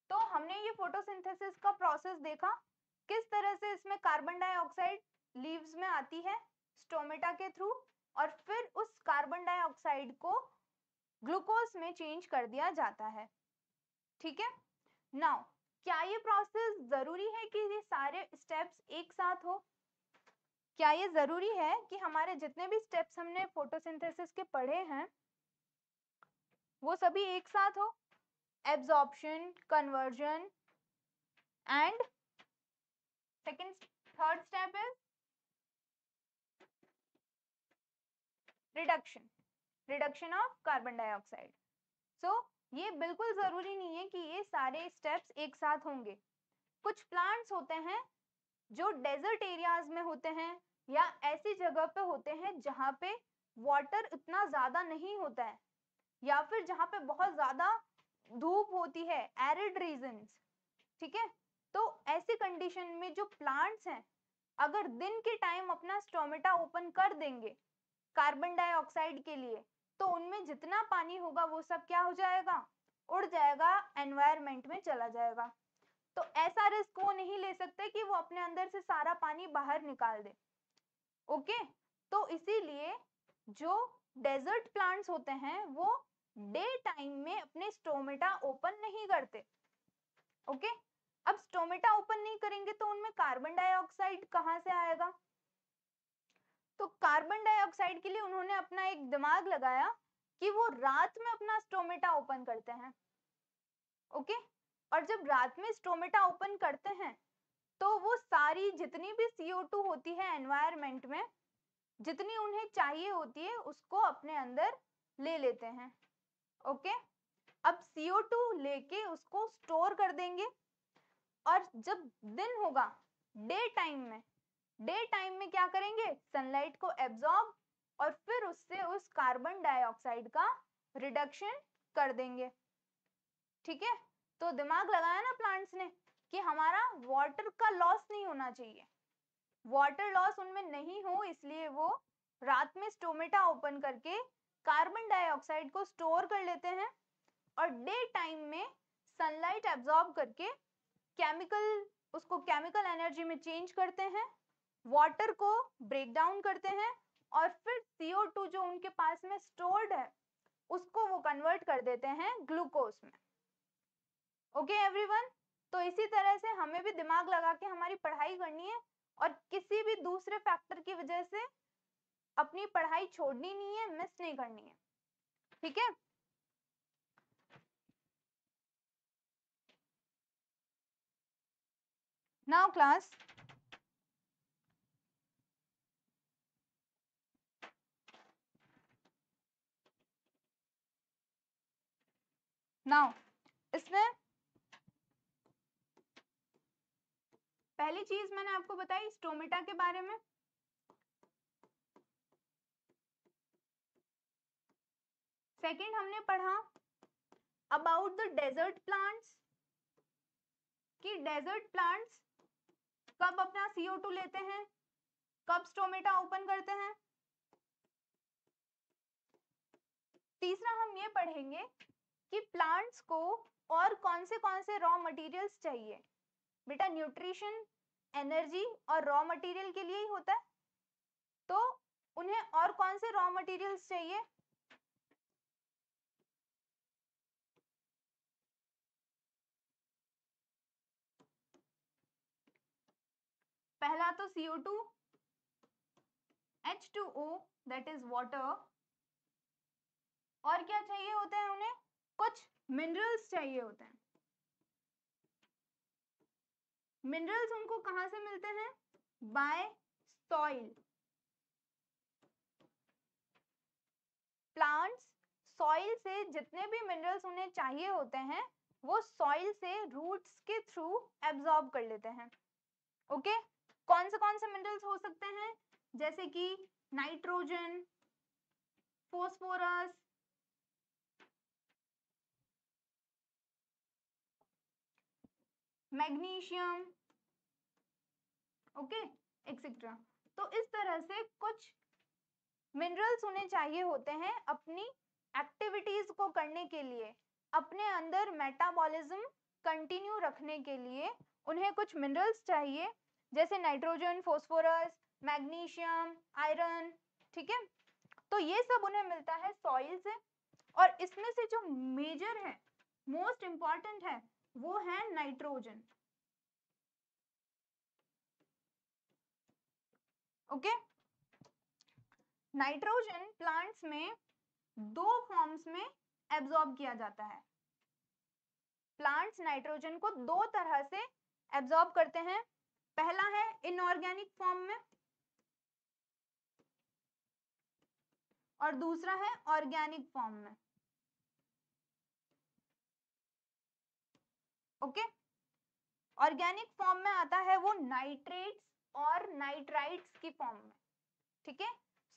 तो हमने ये फोटोसिंथेसिस का प्रोसेस देखा, किस तरह से इसमें कार्बन डाइऑक्साइड लीव्स में आती है स्टोमेटा के थ्रू, और फिर उस कार्बन डाइऑक्साइड को ग्लूकोज में चेंज कर दिया जाता है। ठीक है, नाउ क्या ये प्रोसेस जरूरी है कि ये सारे स्टेप्स एक साथ हो, क्या ये जरूरी है कि हमारे जितने भी स्टेप्स हमने फोटोसिंथेसिस के पढ़े हैं वो सभी एक साथ हो, absorption, conversion and third step is reduction of carbon dioxide. So ये बिल्कुल जरूरी नहीं है कि ये सारे स्टेप्स एक साथ होंगे। कुछ प्लांट्स होते हैं जो डेजर्ट एरियाज में होते हैं या ऐसी जगह पे होते हैं जहाँ पे वाटर इतना ज्यादा नहीं होता है, या फिर जहाँ पे बहुत ज्यादा धूप होती है, एरिड रीजन्स। ठीक है, तो ऐसी कंडीशन में जो प्लांट्स हैं अगर दिन के टाइम अपना स्टोमेटा ओपन कर देंगे कार्बन डाइऑक्साइड के लिए, तो उनमें जितना पानी होगा वो सब क्या हो जाएगा, उड़ जाएगा, एनवायरमेंट में चला जाएगा। तो ऐसा रिस्क वो नहीं ले सकते कि वो अपने अंदर से सारा पानी बाहर निकाल दे। ओके, तो इसीलिए जो डेजर्ट प्लांट्स होते हैं वो डे टाइम में अपने स्टोमेटा ओपन नहीं करते। ओके, अब स्टोमेटा ओपन नहीं करेंगे तो उनमें कार्बन डाइऑक्साइड कहाँ से आएगा। तो कार्बन डाइऑक्साइड के लिए उन्होंने अपना एक दिमाग लगाया कि वो रात में अपना स्टोमेटा ओपन करते हैं। ओके, और जब रात में स्टोमेटा ओपन करते हैं तो वो सारी जितनी भी CO2 होती है एनवायरनमेंट में, जितनी उन्हें चाहिए होती है उसको अपने अंदर ले लेते हैं। ओके, अब CO2 लेके उसको स्टोर कर देंगे, और जब दिन होगा डे टाइम में क्या करेंगे, सनलाइट को एब्जॉर्ब और फिर उससे उस कार्बन डाइऑक्साइड का रिडक्शन कर देंगे। ठीक है, तो दिमाग लगाया ना प्लांट्स ने कि हमारा वाटर का लॉस नहीं होना चाहिए, वाटर लॉस उनमें नहीं हो, इसलिए वो रात में स्टोमेटा ओपन करके कार्बन डाइऑक्साइड को स्टोर कर लेते हैं और डे टाइम में सनलाइट एब्जॉर्ब करके उसको केमिकल एनर्जी में चेंज करते हैं, वाटर को ब्रेक डाउन करते हैं और फिर CO2 जो उनके पास में स्टोर्ड है उसको वो कन्वर्ट कर देते हैं ग्लूकोज में। ओके एवरीवन, तो इसी तरह से हमें भी दिमाग लगा के हमारी पढ़ाई करनी है और किसी भी दूसरे फैक्टर की वजह से अपनी पढ़ाई छोड़नी नहीं है, मिस नहीं करनी है। ठीक है, नाउ क्लास नाउ इसमें पहली चीज मैंने आपको बताई स्टोमेटा के बारे में। सेकंड हमने पढ़ा अबाउट द डेजर्ट प्लांट्स, कि डेजर्ट प्लांट्स कब अपना CO2 लेते हैं, कब स्टोमेटा ओपन करते हैं। तीसरा हम ये पढ़ेंगे कि प्लांट्स को और कौन से रॉ मटेरियल्स चाहिए। बेटा न्यूट्रिशन, एनर्जी और रॉ मटेरियल के लिए ही होता है, तो उन्हें और कौन से रॉ मटेरियल्स चाहिए। पहला तो CO2, H2O that is water, और क्या चाहिए होते हैं उन्हें, कुछ मिनरल्स चाहिए होते हैं। मिनरल्स उनको कहां से मिलते हैं, बाय सॉइल। प्लांट्स सॉइल से जितने भी मिनरल्स उन्हें चाहिए होते हैं वो सॉइल से रूट्स के थ्रू एब्जॉर्ब कर लेते हैं। ओके, कौन से मिनरल्स हो सकते हैं, जैसे कि nitrogen, phosphorus, magnesium, okay etcetera. तो इस तरह से कुछ मिनरल्स उन्हें चाहिए होते हैं अपनी एक्टिविटीज को करने के लिए, अपने अंदर मेटाबॉलिज्म कंटिन्यू रखने के लिए उन्हें कुछ मिनरल्स चाहिए, जैसे नाइट्रोजन, फोस्फोरस, मैग्नीशियम, आयरन। ठीक है, तो ये सब उन्हें मिलता है सॉइल से, और इसमें से जो मेजर है, मोस्ट इंपॉर्टेंट है, वो है नाइट्रोजन। ओके, नाइट्रोजन प्लांट्स में दो फॉर्म्स में एब्जॉर्ब किया जाता है। प्लांट्स नाइट्रोजन को दो तरह से एब्जॉर्ब करते हैं, पहला है इनऑर्गेनिक फॉर्म में और दूसरा है ऑर्गेनिक फॉर्म में। ओके, ऑर्गेनिक फॉर्म में आता है वो नाइट्रेट्स और नाइट्राइट्स की फॉर्म में। ठीक है,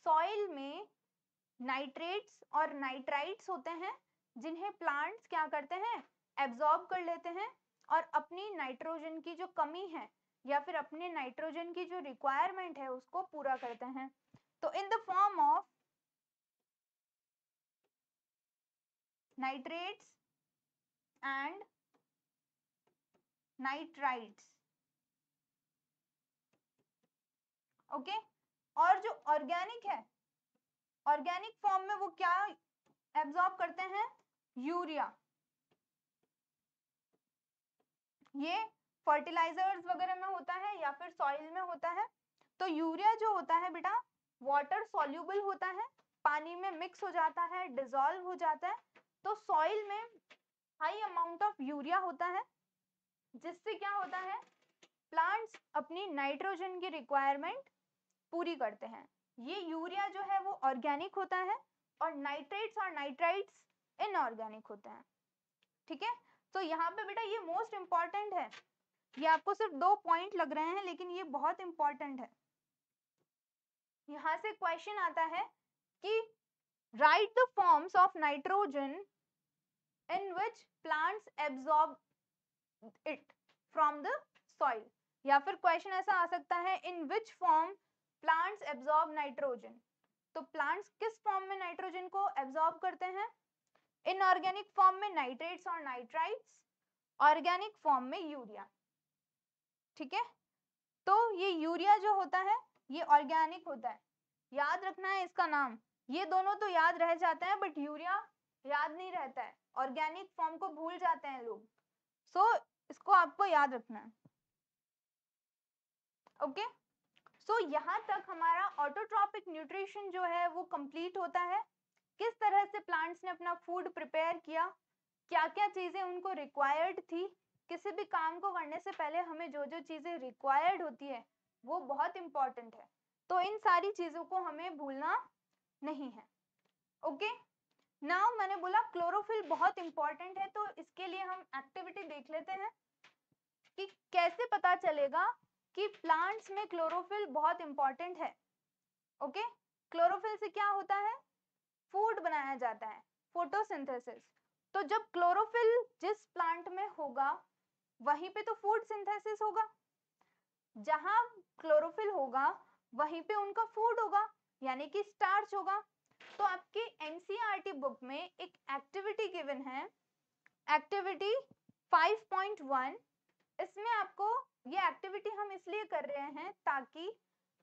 सॉइल में नाइट्रेट्स और नाइट्राइट्स होते हैं जिन्हें प्लांट्स क्या करते हैं, एब्जॉर्ब कर लेते हैं और अपनी नाइट्रोजन की जो कमी है या फिर अपने नाइट्रोजन की जो रिक्वायरमेंट है उसको पूरा करते हैं। तो in the form of nitrates and nitrites. Okay, और जो ऑर्गेनिक है, ऑर्गेनिक फॉर्म में वो क्या एब्जॉर्ब करते हैं, यूरिया। ये फर्टिलाइजर्स वगैरह में होता है या फिर सॉइल में होता है। तो यूरिया जो होता है बेटा वाटर सॉल्यूबल होता है, पानी में मिक्स हो जाता है, डिसॉल्व हो जाता है, तो सॉइल में हाई अमाउंट ऑफ यूरिया होता है, जिससे क्या होता है, प्लांट्स अपनी नाइट्रोजन की रिक्वायरमेंट पूरी करते हैं। ये यूरिया जो है वो ऑर्गेनिक होता है और नाइट्रेट्स और नाइट्राइट्स इनऑर्गेनिक होते हैं। ठीक है, तो यहाँ पे बेटा ये मोस्ट इंपॉर्टेंट है, ये आपको सिर्फ 2 पॉइंट लग रहे हैं लेकिन ये बहुत इंपॉर्टेंट है। यहाँ से क्वेश्चन आता है कि right the forms of nitrogen in which plants absorb it from the soil, या फिर क्वेश्चन ऐसा आ सकता है in which form plants absorb nitrogen. तो प्लांट्स किस फॉर्म में नाइट्रोजन को एब्जॉर्ब करते हैं? इनऑर्गेनिक फॉर्म में नाइट्रेट्स और नाइट्राइट्स, ऑर्गेनिक फॉर्म में यूरिया। ठीक है, तो ये यूरिया जो होता है ये ऑर्गेनिक होता है, याद रखना है इसका नाम। ये दोनों तो याद रह जाते हैं बट यूरिया याद नहीं रहता है, ऑर्गेनिक फॉर्म को भूल जाते हैं लोग। सो इसको आपको याद रखना है। ओके, सो यहाँ तक हमारा ऑटोट्रॉपिक न्यूट्रिशन जो है वो कंप्लीट होता है। किस तरह से प्लांट्स ने अपना फूड प्रिपेयर किया, क्या क्या चीजें उनको रिक्वायर्ड थी। किसी भी काम को करने से पहले हमें जो जो चीजें रिक्वायर्ड होती है वो बहुत इंपॉर्टेंट है, तो इन सारी चीजों को हमें भूलना नहीं है। ओके, नाउ मैंने बोला क्लोरोफिल बहुत इंपॉर्टेंट है, तो इसके लिए हम एक्टिविटी देख लेते हैं कि कैसे पता चलेगा कि प्लांट्स में क्लोरोफिल बहुत इंपॉर्टेंट है। ओके, क्लोरोफिल से क्या होता है, फूड बनाया जाता है, फोटोसिंथेसिस। तो जब क्लोरोफिल जिस प्लांट में होगा वहीं पे तो फूड सिंथेसिस होगा, जहां क्लोरोफिल होगा वहीं पे उनका फूड होगा, यानी कि स्टार्च होगा। तो आपके एनसीईआरटी बुक में एक एक्टिविटी गिवन है, एक्टिविटी 5.1। इसमें आपको ये एक्टिविटी हम इसलिए कर रहे हैं ताकि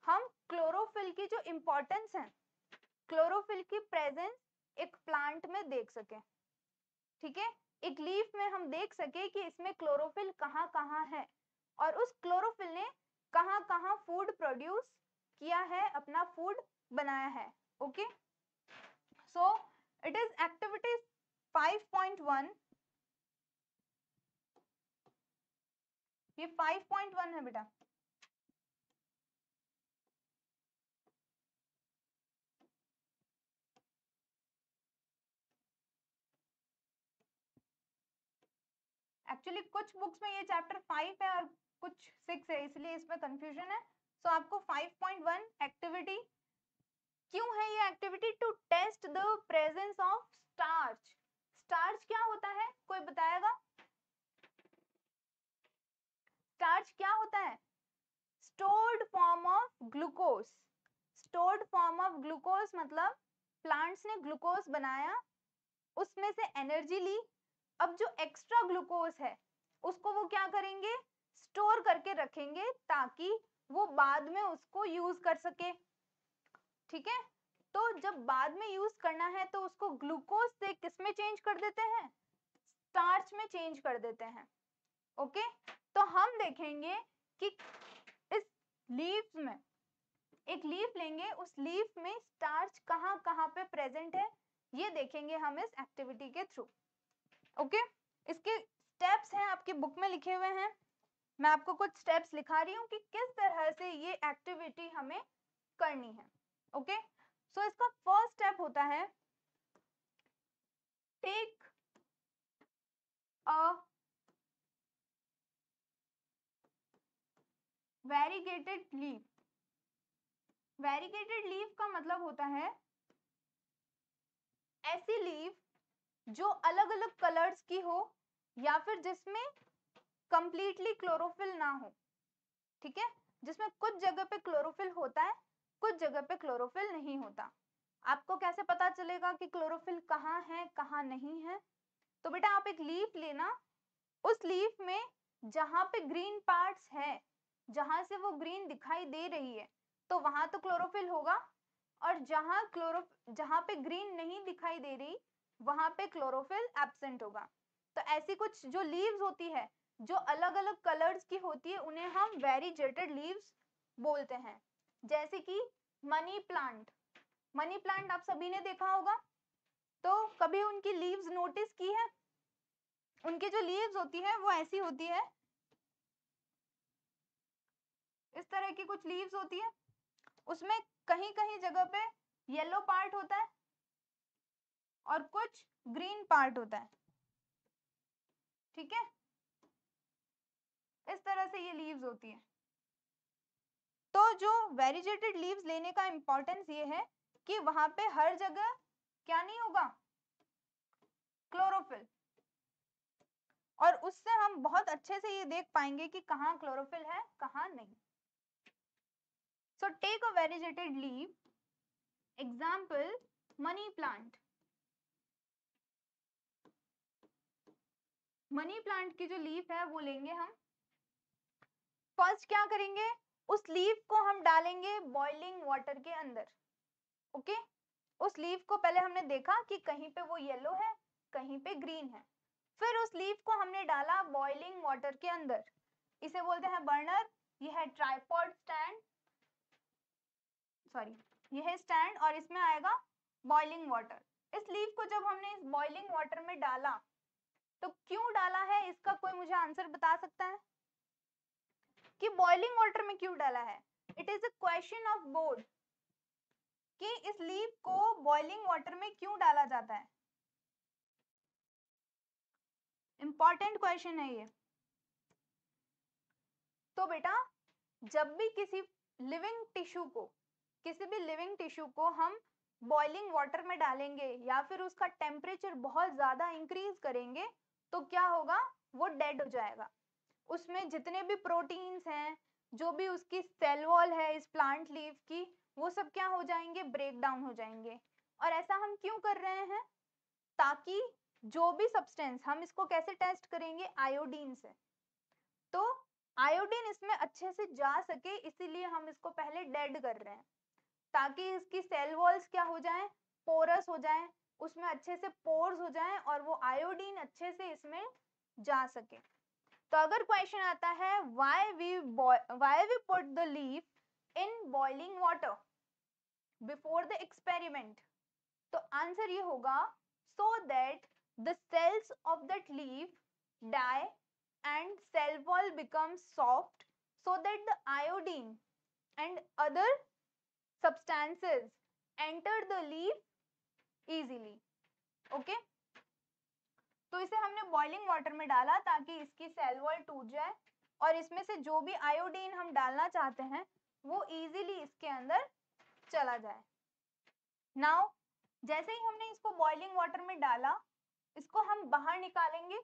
हम क्लोरोफिल की जो इंपॉर्टेंस है, क्लोरोफिल की प्रेजेंस एक प्लांट में देख सके। ठीक है, एक लीफ में हम देख सके कि इसमें क्लोरोफिल कहाँ कहाँ है और उस क्लोरोफिल ने कहाँ कहाँ फूड प्रोड्यूस किया है, अपना फूड बनाया है। Okay, so it is activity 5.1। ये 5.1 है बेटा। एक्चुअली कुछ बुक्स में ये चैप्टर 5 है और कुछ 6 है, इसलिए इसमें कंफ्यूजन है। सो आपको 5.1 एक्टिविटी क्यों है ये activity, to test the presence of starch. Starch क्या होता है, कोई बताएगा? स्टार्च क्या होता है? Stored form of glucose. Stored form of glucose मतलब प्लांट्स ने ग्लूकोज बनाया, उसमें से एनर्जी ली, अब जो एक्स्ट्रा ग्लूकोज है उसको वो क्या करेंगे, स्टोर करके रखेंगे ताकि वो बाद में उसको यूज कर सके। ठीक है, तो जब बाद में यूज करना है तो उसको ग्लूकोज से किस में चेंज कर देते हैं, स्टार्च में चेंज कर देते हैं। ओके, तो हम देखेंगे कि इस लीफ में, एक लीफ लेंगे, उस लीफ में स्टार्च कहाँ कहाँ पे प्रेजेंट है, ये देखेंगे हम इस एक्टिविटी के थ्रू। ओके, इसके स्टेप्स हैं आपकी बुक में लिखे हुए हैं, मैं आपको कुछ स्टेप्स लिखा रही हूँ कि किस तरह से ये एक्टिविटी हमें करनी है। ओके, सो इसका फर्स्ट स्टेप होता है take a variegated leaf. Variegated leaf का मतलब होता है ऐसी लीफ जो अलग अलग कलर्स की हो या फिर जिसमें कंप्लीटली क्लोरोफिल ना हो। ठीक है, जिसमें कुछ जगह पे क्लोरोफिल होता है, कुछ जगह पे क्लोरोफिल नहीं होता। आपको कैसे पता चलेगा कि क्लोरोफिल कहाँ है कहाँ नहीं है? तो बेटा आप एक लीफ लेना, उस लीफ में जहां पे ग्रीन पार्ट्स है, जहां से वो ग्रीन दिखाई दे रही है तो वहां तो क्लोरोफिल होगा, और जहां पे ग्रीन नहीं दिखाई दे रही वहां पे क्लोरोफिल एब्सेंट होगा। तो ऐसी कुछ जो लीव्स होती है जो अलग अलग कलर्स की होती है उन्हें हम वेरीजेटेड लीव्स बोलते हैं, जैसे कि मनी प्लांट। मनी प्लांट आप सभी ने देखा होगा, तो कभी उनकी लीव्स नोटिस की है? उनकी जो लीव्स होती है वो ऐसी होती है, इस तरह की कुछ लीव्स होती है, उसमें कहीं कहीं जगह पे येलो पार्ट होता है और कुछ ग्रीन पार्ट होता है, ठीक है, इस तरह से ये लीव्स होती है। तो जो वेरिजेटेड लीव्स लेने का इंपॉर्टेंस ये है कि वहां पे हर जगह क्या नहीं होगा, क्लोरोफिल, और उससे हम बहुत अच्छे से ये देख पाएंगे कि कहाँ क्लोरोफिल है कहाँ नहीं। So take a variegated leaf, example money plant. Money plant की जो लीफ है वो लेंगे हम, फर्स्ट क्या करेंगे, उस लीफ को हम डालेंगे बॉइलिंग वाटर के अंदर, ओके। उस लीफ को पहले हमने देखा कि कहीं पे वो येलो है कहीं पे ग्रीन है, फिर उस लीफ को हमने डाला बॉइलिंग वाटर के अंदर, इसे बोलते हैं बर्नर, यह है ट्राइपॉड स्टैंड, सॉरी यह है स्टैंड, और इसमें आएगा बॉइलिंग वाटर। इस लीफ को जब हमने इस बॉइलिंग वाटर में डाला, तो क्यों डाला है इसका कोई मुझे आंसर बता सकता है कि बॉइलिंग वाटर में क्यों डाला है? It is a question of board कि इस लीफ को बॉइलिंग वाटर में क्यों डाला जाता है, इंपॉर्टेंट क्वेश्चन है ये। तो बेटा जब भी किसी लिविंग टिश्यू को हम बॉइलिंग वाटर में डालेंगे या फिर उसका टेम्परेचर बहुत ज्यादा इंक्रीज करेंगे, तो क्या होगा, वो डेड हो जाएगा। उसमें जितने भी प्रोटीन्स हैं, जो भी उसकी सेल वॉल है इस प्लांट लीफ की, वो सब क्या हो जाएंगे, ब्रेक डाउन हो जाएंगे। और ऐसा हम क्यों कर रहे हैं, ताकि जो भी सब्सटेंस, हम इसको कैसे टेस्ट करेंगे, आयोडीन से, तो आयोडीन इसमें अच्छे से जा सके, इसीलिए हम इसको पहले डेड कर रहे हैं, ताकि इसकी सेल वॉल्स क्या हो जाएं, पोरस हो जाएं, उसमें अच्छे से पोर्स हो जाएं और वो आयोडीन अच्छे से इसमें जा सके। तो अगर क्वेश्चन आता है why we put the leaf in boiling water before the experiment, तो आंसर ये होगा so that the cells of that leaf die and cell wall becomes soft, so that the iodine and other substances enter the leaf easily, okay। तो इसे हमने boiling water में डाला ताकि इसकी सेल वॉल टूट जाए और इसमें से जो भी आयोडीन हम डालना चाहते हैं वो इजीली इसके अंदर चला जाए। नाउ जैसे ही हमने इसको बॉइलिंग वाटर में डाला, इसको हम बाहर निकालेंगे।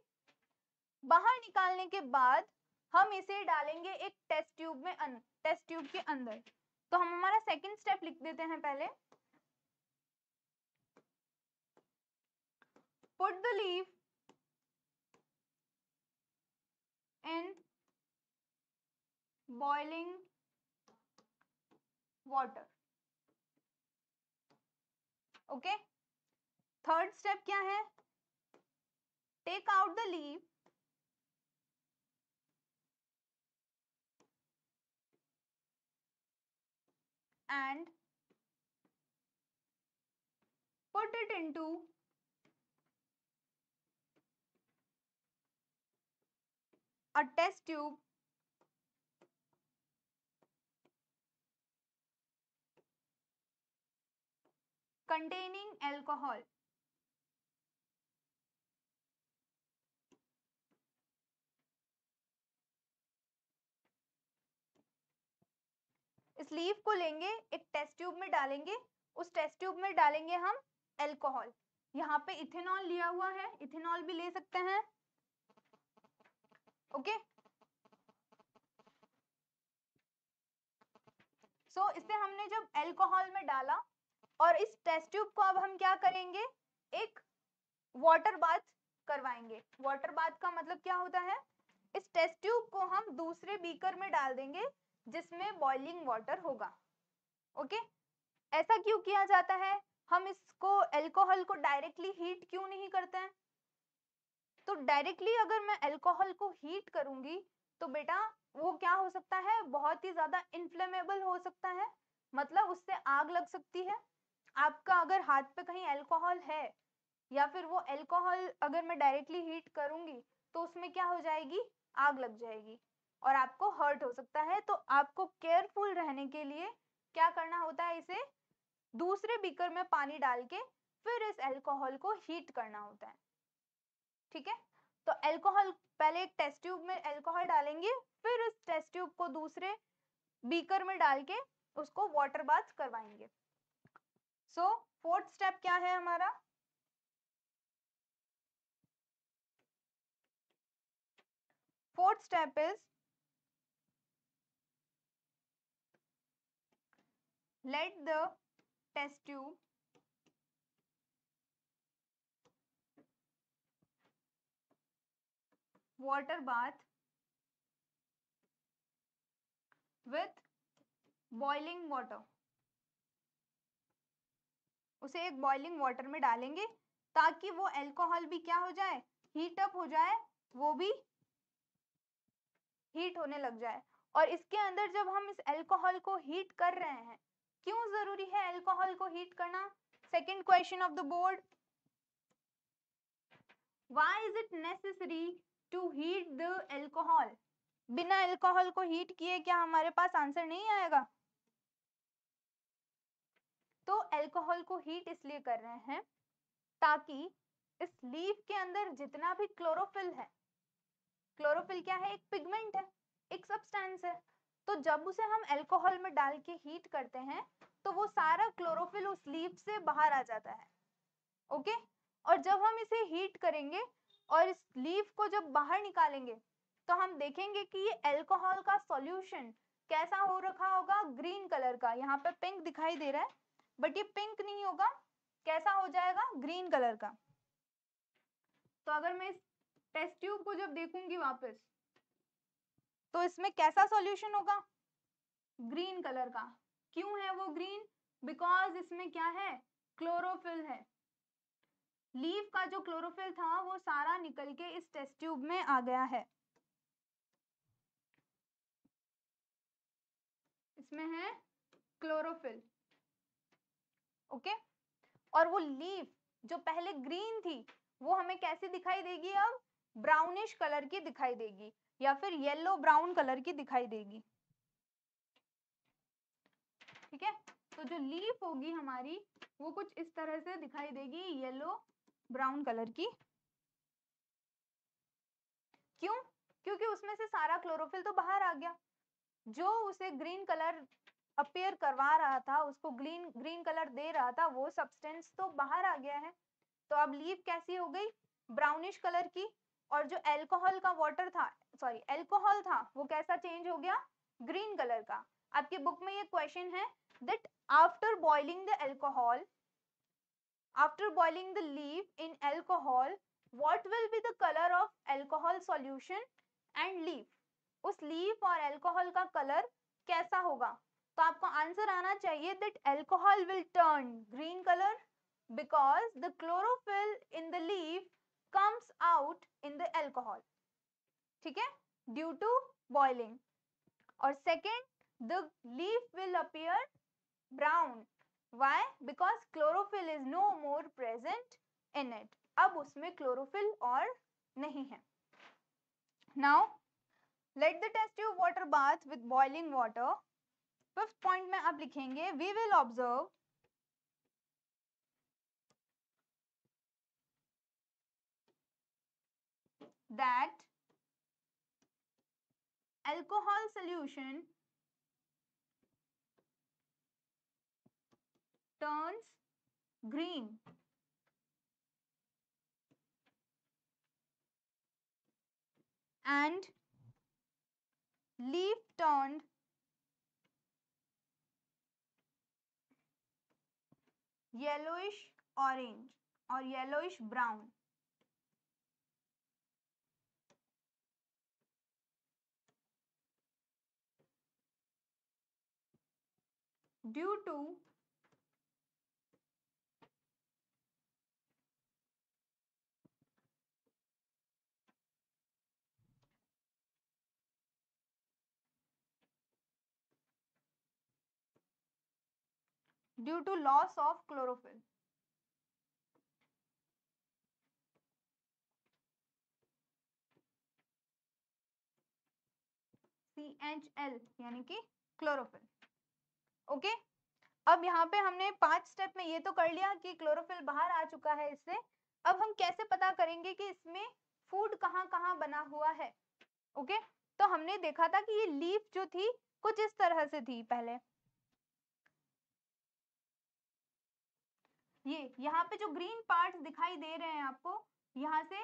बाहर निकालने के बाद हम इसे डालेंगे एक टेस्ट ट्यूब के अंदर। तो हम हमारा सेकंड स्टेप लिख देते हैं पहले, put the leaf in boiling water, okay। Third step क्या है, take out the leaf and put it into a test tube containing alcohol। इस लीफ को लेंगे, एक टेस्ट ट्यूब में डालेंगे, उस टेस्ट ट्यूब में डालेंगे हम एल्कोहल। यहाँ पे इथेनॉल लिया हुआ है, इथेनॉल भी ले सकते हैं, ओके। सो इसे हमने जब एल्कोहल में डाला और इस टेस्ट ट्यूब को अब हम क्या करेंगे, एक वाटर बाथ करवाएंगे। वाटर बाथ का मतलब क्या होता है, इस टेस्ट ट्यूब को हम दूसरे बीकर में डाल देंगे जिसमें बॉइलिंग वाटर होगा, ओके। ऐसा क्यों किया जाता है, हम इसको एल्कोहल को डायरेक्टली हीट क्यों नहीं करते हैं? तो डायरेक्टली अगर मैं एल्कोहल को हीट करूंगी तो बेटा वो क्या हो सकता है, बहुत ही ज्यादा इन्फ्लेमेबल हो सकता है, मतलब उससे आग लग सकती है आपका अगर हाथ पे कहीं अल्कोहल है या फिर वो अल्कोहल अगर मैं डायरेक्टली हीट करूंगी तो उसमें क्या हो जाएगी, आग लग जाएगी और आपको हर्ट हो सकता है। तो आपको केयरफुल रहने के लिए क्या करना होता है, इसे दूसरे बीकर में पानी डाल के फिर इस अल्कोहल को हीट करना होता है। ठीक है, तो अल्कोहल पहले एक टेस्ट ट्यूब में अल्कोहल डालेंगे, फिर इस टेस्ट ट्यूब को दूसरे बीकर में डाल के उसको वाटर बाथ करवाएंगे। सो फोर्थ स्टेप क्या है हमारा, fourth step is let the test tube water bath with boiling water, उसे एक बॉइलिंग वाटर में डालेंगे ताकि वो अल्कोहल भी क्या हो जाए, हीट अप हो जाए, वो भी हीट होने लग जाए। और इसके अंदर जब हम इस अल्कोहल को हीट कर रहे हैं, क्यों जरूरी है अल्कोहल को हीट करना, second question of the board, why is it necessary to heat the alcohol, बिना अल्कोहल को हीट किए क्या हमारे पास आंसर नहीं आएगा। तो अल्कोहल को हीट इसलिए कर रहे हैं ताकि इस लीफ के अंदर जितना भी क्लोरोफिल है, क्लोरोफिल क्या है, एक पिगमेंट है, एक सब्सटेंस है, तो जब उसे हम अल्कोहल में डाल के हीट करते हैं तो वो सारा क्लोरोफिल उस लीफ से बाहर आ जाता है। ओके, और जब हम इसे हीट करेंगे और इस लीफ को जब बाहर निकालेंगे तो हम देखेंगे कि ये अल्कोहल का सॉल्यूशन कैसा हो रखा होगा, ग्रीन कलर का, यहाँ पे पिंक दिखाई दे रहा है बट ये पिंक नहीं होगा, कैसा हो जाएगा, ग्रीन कलर का। तो अगर मैं इस टेस्ट ट्यूब को जब देखूंगी वापस तो इसमें कैसा सॉल्यूशन होगा, ग्रीन कलर का। क्यों है वो ग्रीन, बिकॉज इसमें क्या है, क्लोरोफिल है। लीफ का जो क्लोरोफिल था वो सारा निकल के इस टेस्ट ट्यूब में आ गया है, इसमें है क्लोरोफिल। ओके, और वो लीफ जो पहले ग्रीन थी वो हमें कैसी दिखाई देगी, अब ब्राउनिश कलर की दिखाई देगी या फिर येलो ब्राउन कलर की दिखाई देगी। ठीक है, तो जो लीफ होगी हमारी वो कुछ इस तरह से दिखाई देगी, येलो ब्राउन कलर की। क्यों, क्योंकि उसमें से सारा क्लोरोफिल तो बाहर आ गया, जो उसे ग्रीन कलर अपीयर करवा रहा था, उसको ग्रीन ग्रीन कलर दे रहा था, वो सब्सटेंस तो बाहर आ गया है। तो अब लीफ कैसी हो गई, ब्राउनिश कलर की, और जो अल्कोहल का वाटर था, सॉरी अल्कोहल था, वो कैसा चेंज हो गया, ग्रीन कलर का। आपकी बुक में ये क्वेश्चन है that after boiling the alcohol, after boiling the leaf in alcohol, what will be the color of alcohol solution and leaf, उस लीफ और अल्कोहल का कलर कैसा होगा। तो आपको आंसर आना चाहिए that alcohol will turn green color because the chlorophyll in the leaf comes out in the alcohol, ठीक है, due to boiling। और second, the leaf will appear brown, why, because chlorophyll is no more present in it, अब उसमें chlorophyll और नहीं है। now let the test tube water bath with boiling water, fifth point में आप लिखेंगे we will observe that alcohol solution turns green and leaf turned yellowish orange or yellowish brown due to due to loss of chlorophyll. CHL यानी कि chlorophyll. Okay, अब यहाँ पे हमने 5 step में ये तो कर लिया कि क्लोरोफिल बाहर आ चुका है इससे। अब हम कैसे पता करेंगे कि इसमें फूड कहाँ कहाँ बना हुआ है। ओके, तो हमने देखा था कि ये लीफ जो थी कुछ इस तरह से थी पहले, ये यहाँ पे जो ग्रीन पार्ट्स दिखाई दे रहे हैं आपको यहाँ से,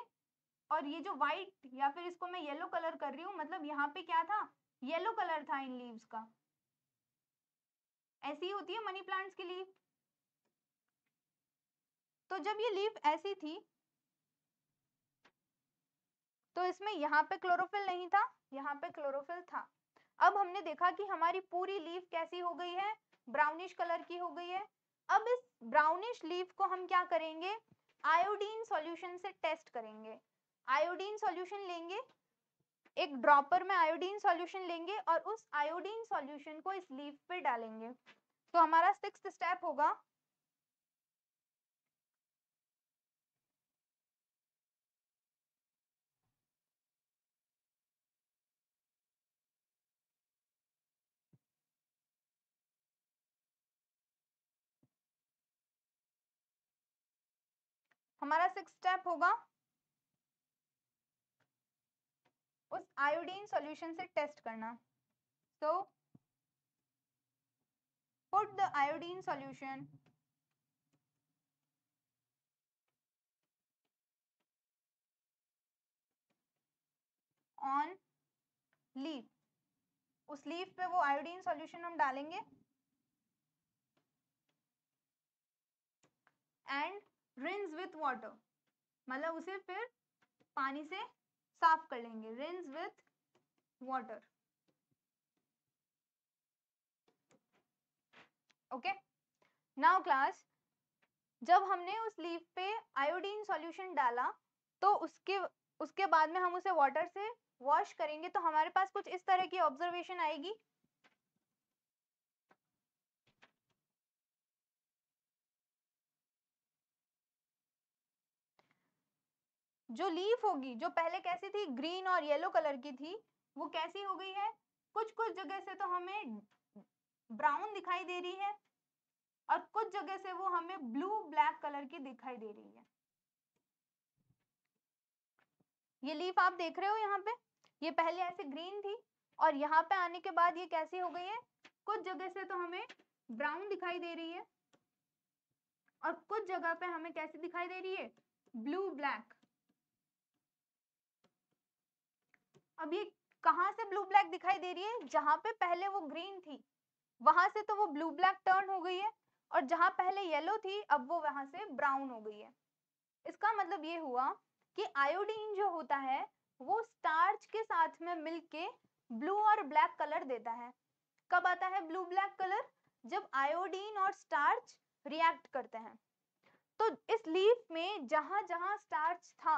और ये जो व्हाइट या फिर इसको मैं येलो कलर कर रही हूँ, मतलब यहाँ पे क्या था, येलो कलर था इन लीव्स का। ऐसी ही होती है मनी प्लांट्स की लीफ। तो जब ये लीफ ऐसी थी तो इसमें यहाँ पे क्लोरोफिल नहीं था, यहाँ पे क्लोरोफिल था। अब हमने देखा कि हमारी पूरी लीफ कैसी हो गई है, ब्राउनिश कलर की हो गई है। अब इस ब्राउनिश लीफ को हम क्या करेंगे, आयोडीन सॉल्यूशन से टेस्ट करेंगे। आयोडीन सॉल्यूशन लेंगे, एक ड्रॉपर में आयोडीन सॉल्यूशन लेंगे और उस आयोडीन सॉल्यूशन को इस लीफ पे डालेंगे। तो हमारा 6th स्टेप होगा, हमारा 6th स्टेप होगा उस आयोडीन सॉल्यूशन से टेस्ट करना। So put the iodine solution on leaf। उस लीफ पे वो आयोडीन सॉल्यूशन हम डालेंगे एंड रिंस विथ वाटर, मतलब उसे फिर पानी से साफ कर लेंगे, rinse with water. Okay, now class, जब हमने उस लीफ पे आयोडीन सॉल्यूशन डाला तो उसके बाद में हम उसे वाटर से वॉश करेंगे, तो हमारे पास कुछ इस तरह की ऑब्जर्वेशन आएगी। जो लीफ होगी, जो पहले कैसी थी, ग्रीन और येलो कलर की थी, वो कैसी हो गई है, कुछ कुछ जगह से तो हमें ब्राउन दिखाई दे रही है और कुछ जगह से वो हमें ब्लू ब्लैक कलर की दिखाई दे रही है। ये लीफ आप देख रहे हो यहाँ पे, ये पहले ऐसे ग्रीन थी और यहाँ पे आने के बाद ये कैसी हो गई है, कुछ जगह से तो हमें ब्राउन दिखाई दे रही है और कुछ जगह पे हमें कैसी दिखाई दे रही है, ब्लू ब्लैक। अब ये कहाँ से ब्लू ब्लैक दिखाई दे रही है, जहां पे पहले वो ग्रीन थी वहां से तो वो ब्लू ब्लैक टर्न हो गई है, और जहां पहले येलो थी अब वो वहां से ब्राउन हो गई है। इसका मतलब ये हुआ कि आयोडीन जो होता है वो स्टार्च के साथ में मिलके ब्लू और ब्लैक कलर देता है। कब आता है ब्लू ब्लैक कलर, जब आयोडीन और स्टार्च रिएक्ट करते हैं। तो इस लीफ में जहां जहां स्टार्च था,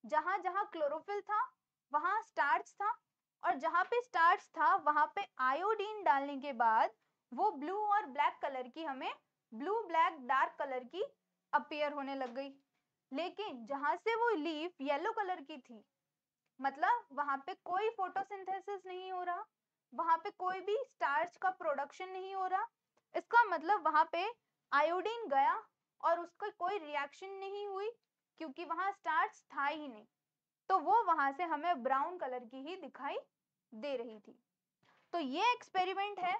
जहां जहां क्लोरोफिल था वहां स्टार्च था, और जहां पे स्टार्च था वहां पे आयोडीन डालने के बाद वो ब्लू और ब्लैक कलर की, हमें ब्लू ब्लैक डार्क कलर की अपीयर होने लग गई। लेकिन जहां से वो लीफ येलो कलर की थी, मतलब वहां पे कोई फोटोसिंथेसिस नहीं हो रहा, वहां पे कोई भी स्टार्च का प्रोडक्शन नहीं हो रहा, इसका मतलब वहां पे आयोडीन गया और उसका कोई रिएक्शन नहीं हुई क्योंकि वहां स्टार्च था ही नहीं, तो वो वहां से हमें ब्राउन कलर की ही दिखाई दे रही थी। तो ये एक्सपेरिमेंट है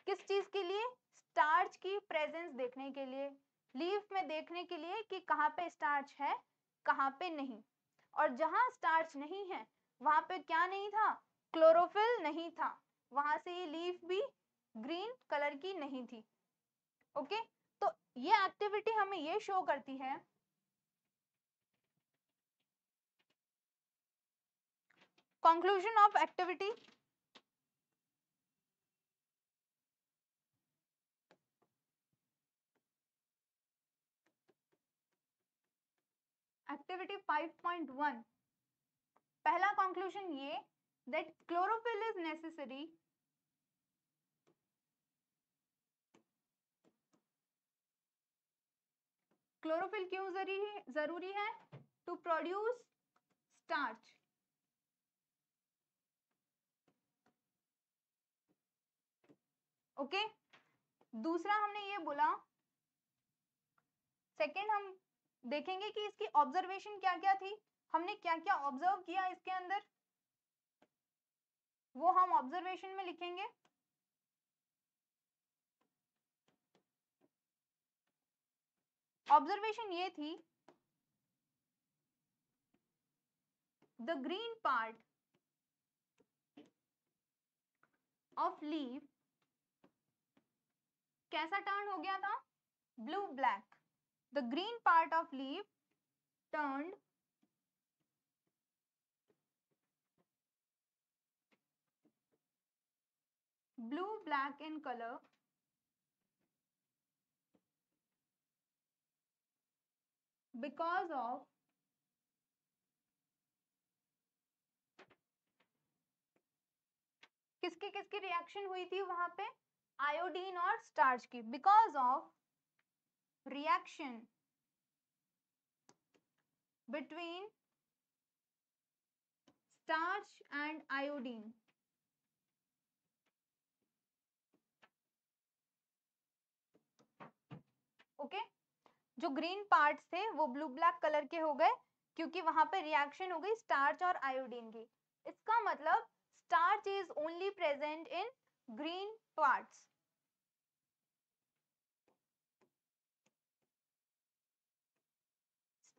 किस चीज के लिए, स्टार्च की प्रेजेंस देखने के लिए, लीफ में देखने के लिए कि कहाँ पे स्टार्च है कहाँ पे नहीं। और जहां स्टार्च नहीं है वहां पे क्या नहीं था, क्लोरोफिल नहीं था, वहां से ये लीफ भी ग्रीन कलर की नहीं थी। ओके, तो ये एक्टिविटी हमें ये शो करती है, कंक्लूजन ऑफ एक्टिविटी, एक्टिविटी 5.1, पहला कंक्लूजन ये that chlorophyll is necessary chlorophyll क्यों जरूरी है? To produce starch. ओके, दूसरा हमने ये बोला, सेकेंड हम देखेंगे कि इसकी ऑब्जर्वेशन क्या क्या थी, हमने क्या क्या ऑब्जर्व किया इसके अंदर, वो हम ऑब्जर्वेशन में लिखेंगे। ऑब्जर्वेशन ये थी, the green part of leaf कैसा टर्न हो गया था? Blue black. The green part of leaf turned blue black in color because of किसकी किसकी रिएक्शन हुई थी वहां पे? आयोडीन और स्टार्च की। Because of reaction between starch and iodine. Okay, जो ग्रीन पार्ट्स थे वो ब्लू ब्लैक कलर के हो गए क्योंकि वहां पे रिएक्शन हो गई स्टार्च और आयोडीन की। इसका मतलब starch is only present in green parts.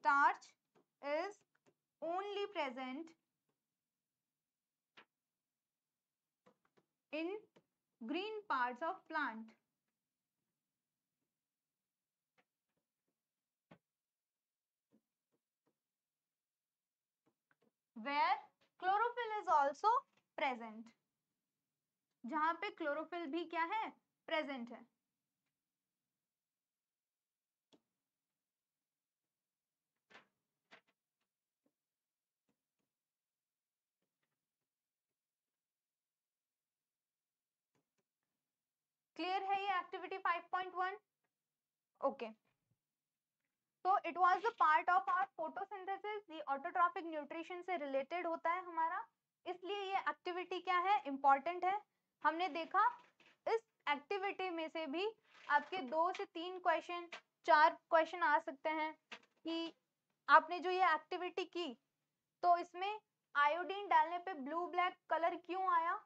Starch is only present in green parts of plant. Where chlorophyll is also present. जहां पे क्लोरोफिल भी क्या है? प्रेजेंट है। क्लियर है ये एक्टिविटी 5.1? ओके, तो it was the part of our photosynthesis. ये ऑटोट्रॉपिक न्यूट्रिशन से रिलेटेड होता है हमारा, इसलिए ये एक्टिविटी क्या है? इंपॉर्टेंट है। हमने देखा इस एक्टिविटी में से भी आपके 2 से 3 क्वेश्चन, 4 क्वेश्चन आ सकते हैं कि आपने जो ये एक्टिविटी की तो इसमें आयोडीन डालने पे ब्लू ब्लैक कलर क्यों आया?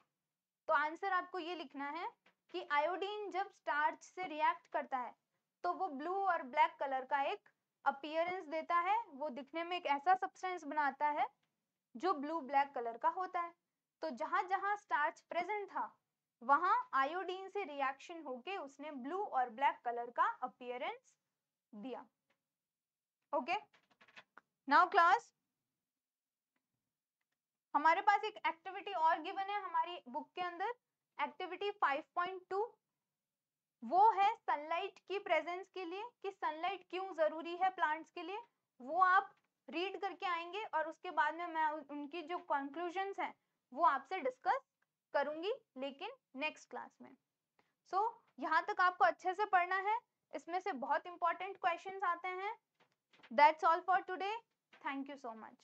तो आंसर आपको ये लिखना है कि आयोडीन जब स्टार्च से रिएक्ट करता है तो वो ब्लू और ब्लैक कलर का एक अपीयरेंस देता है, वो दिखने में एक ऐसा सब्सटेंस बनाता है जो ब्लू ब्लैक कलर का होता है। तो जहां जहां स्टार्च प्रेजेंट था वहां आयोडीन से रिएक्शन होके उसने ब्लू और ब्लैक कलर का अपीयरेंस दिया। ओके, नाउ क्लास हमारे पास एक एक्टिविटी और गिवन है हमारी बुक के अंदर, एक्टिविटी 5.2। वो है सनलाइट की प्रेजेंस के लिए, कि सनलाइट क्यों जरूरी है प्लांट्स के लिए। वो आप रीड करके आएंगे और उसके बाद में मैं उनकी जो कंक्लूजन्स हैं वो आपसे डिस्कस करूंगी, लेकिन नेक्स्ट क्लास में। सो यहाँ तक आपको अच्छे से पढ़ना है, इसमें से बहुत इंपॉर्टेंट क्वेश्चंस आते हैं। That's all for today, thank you so much.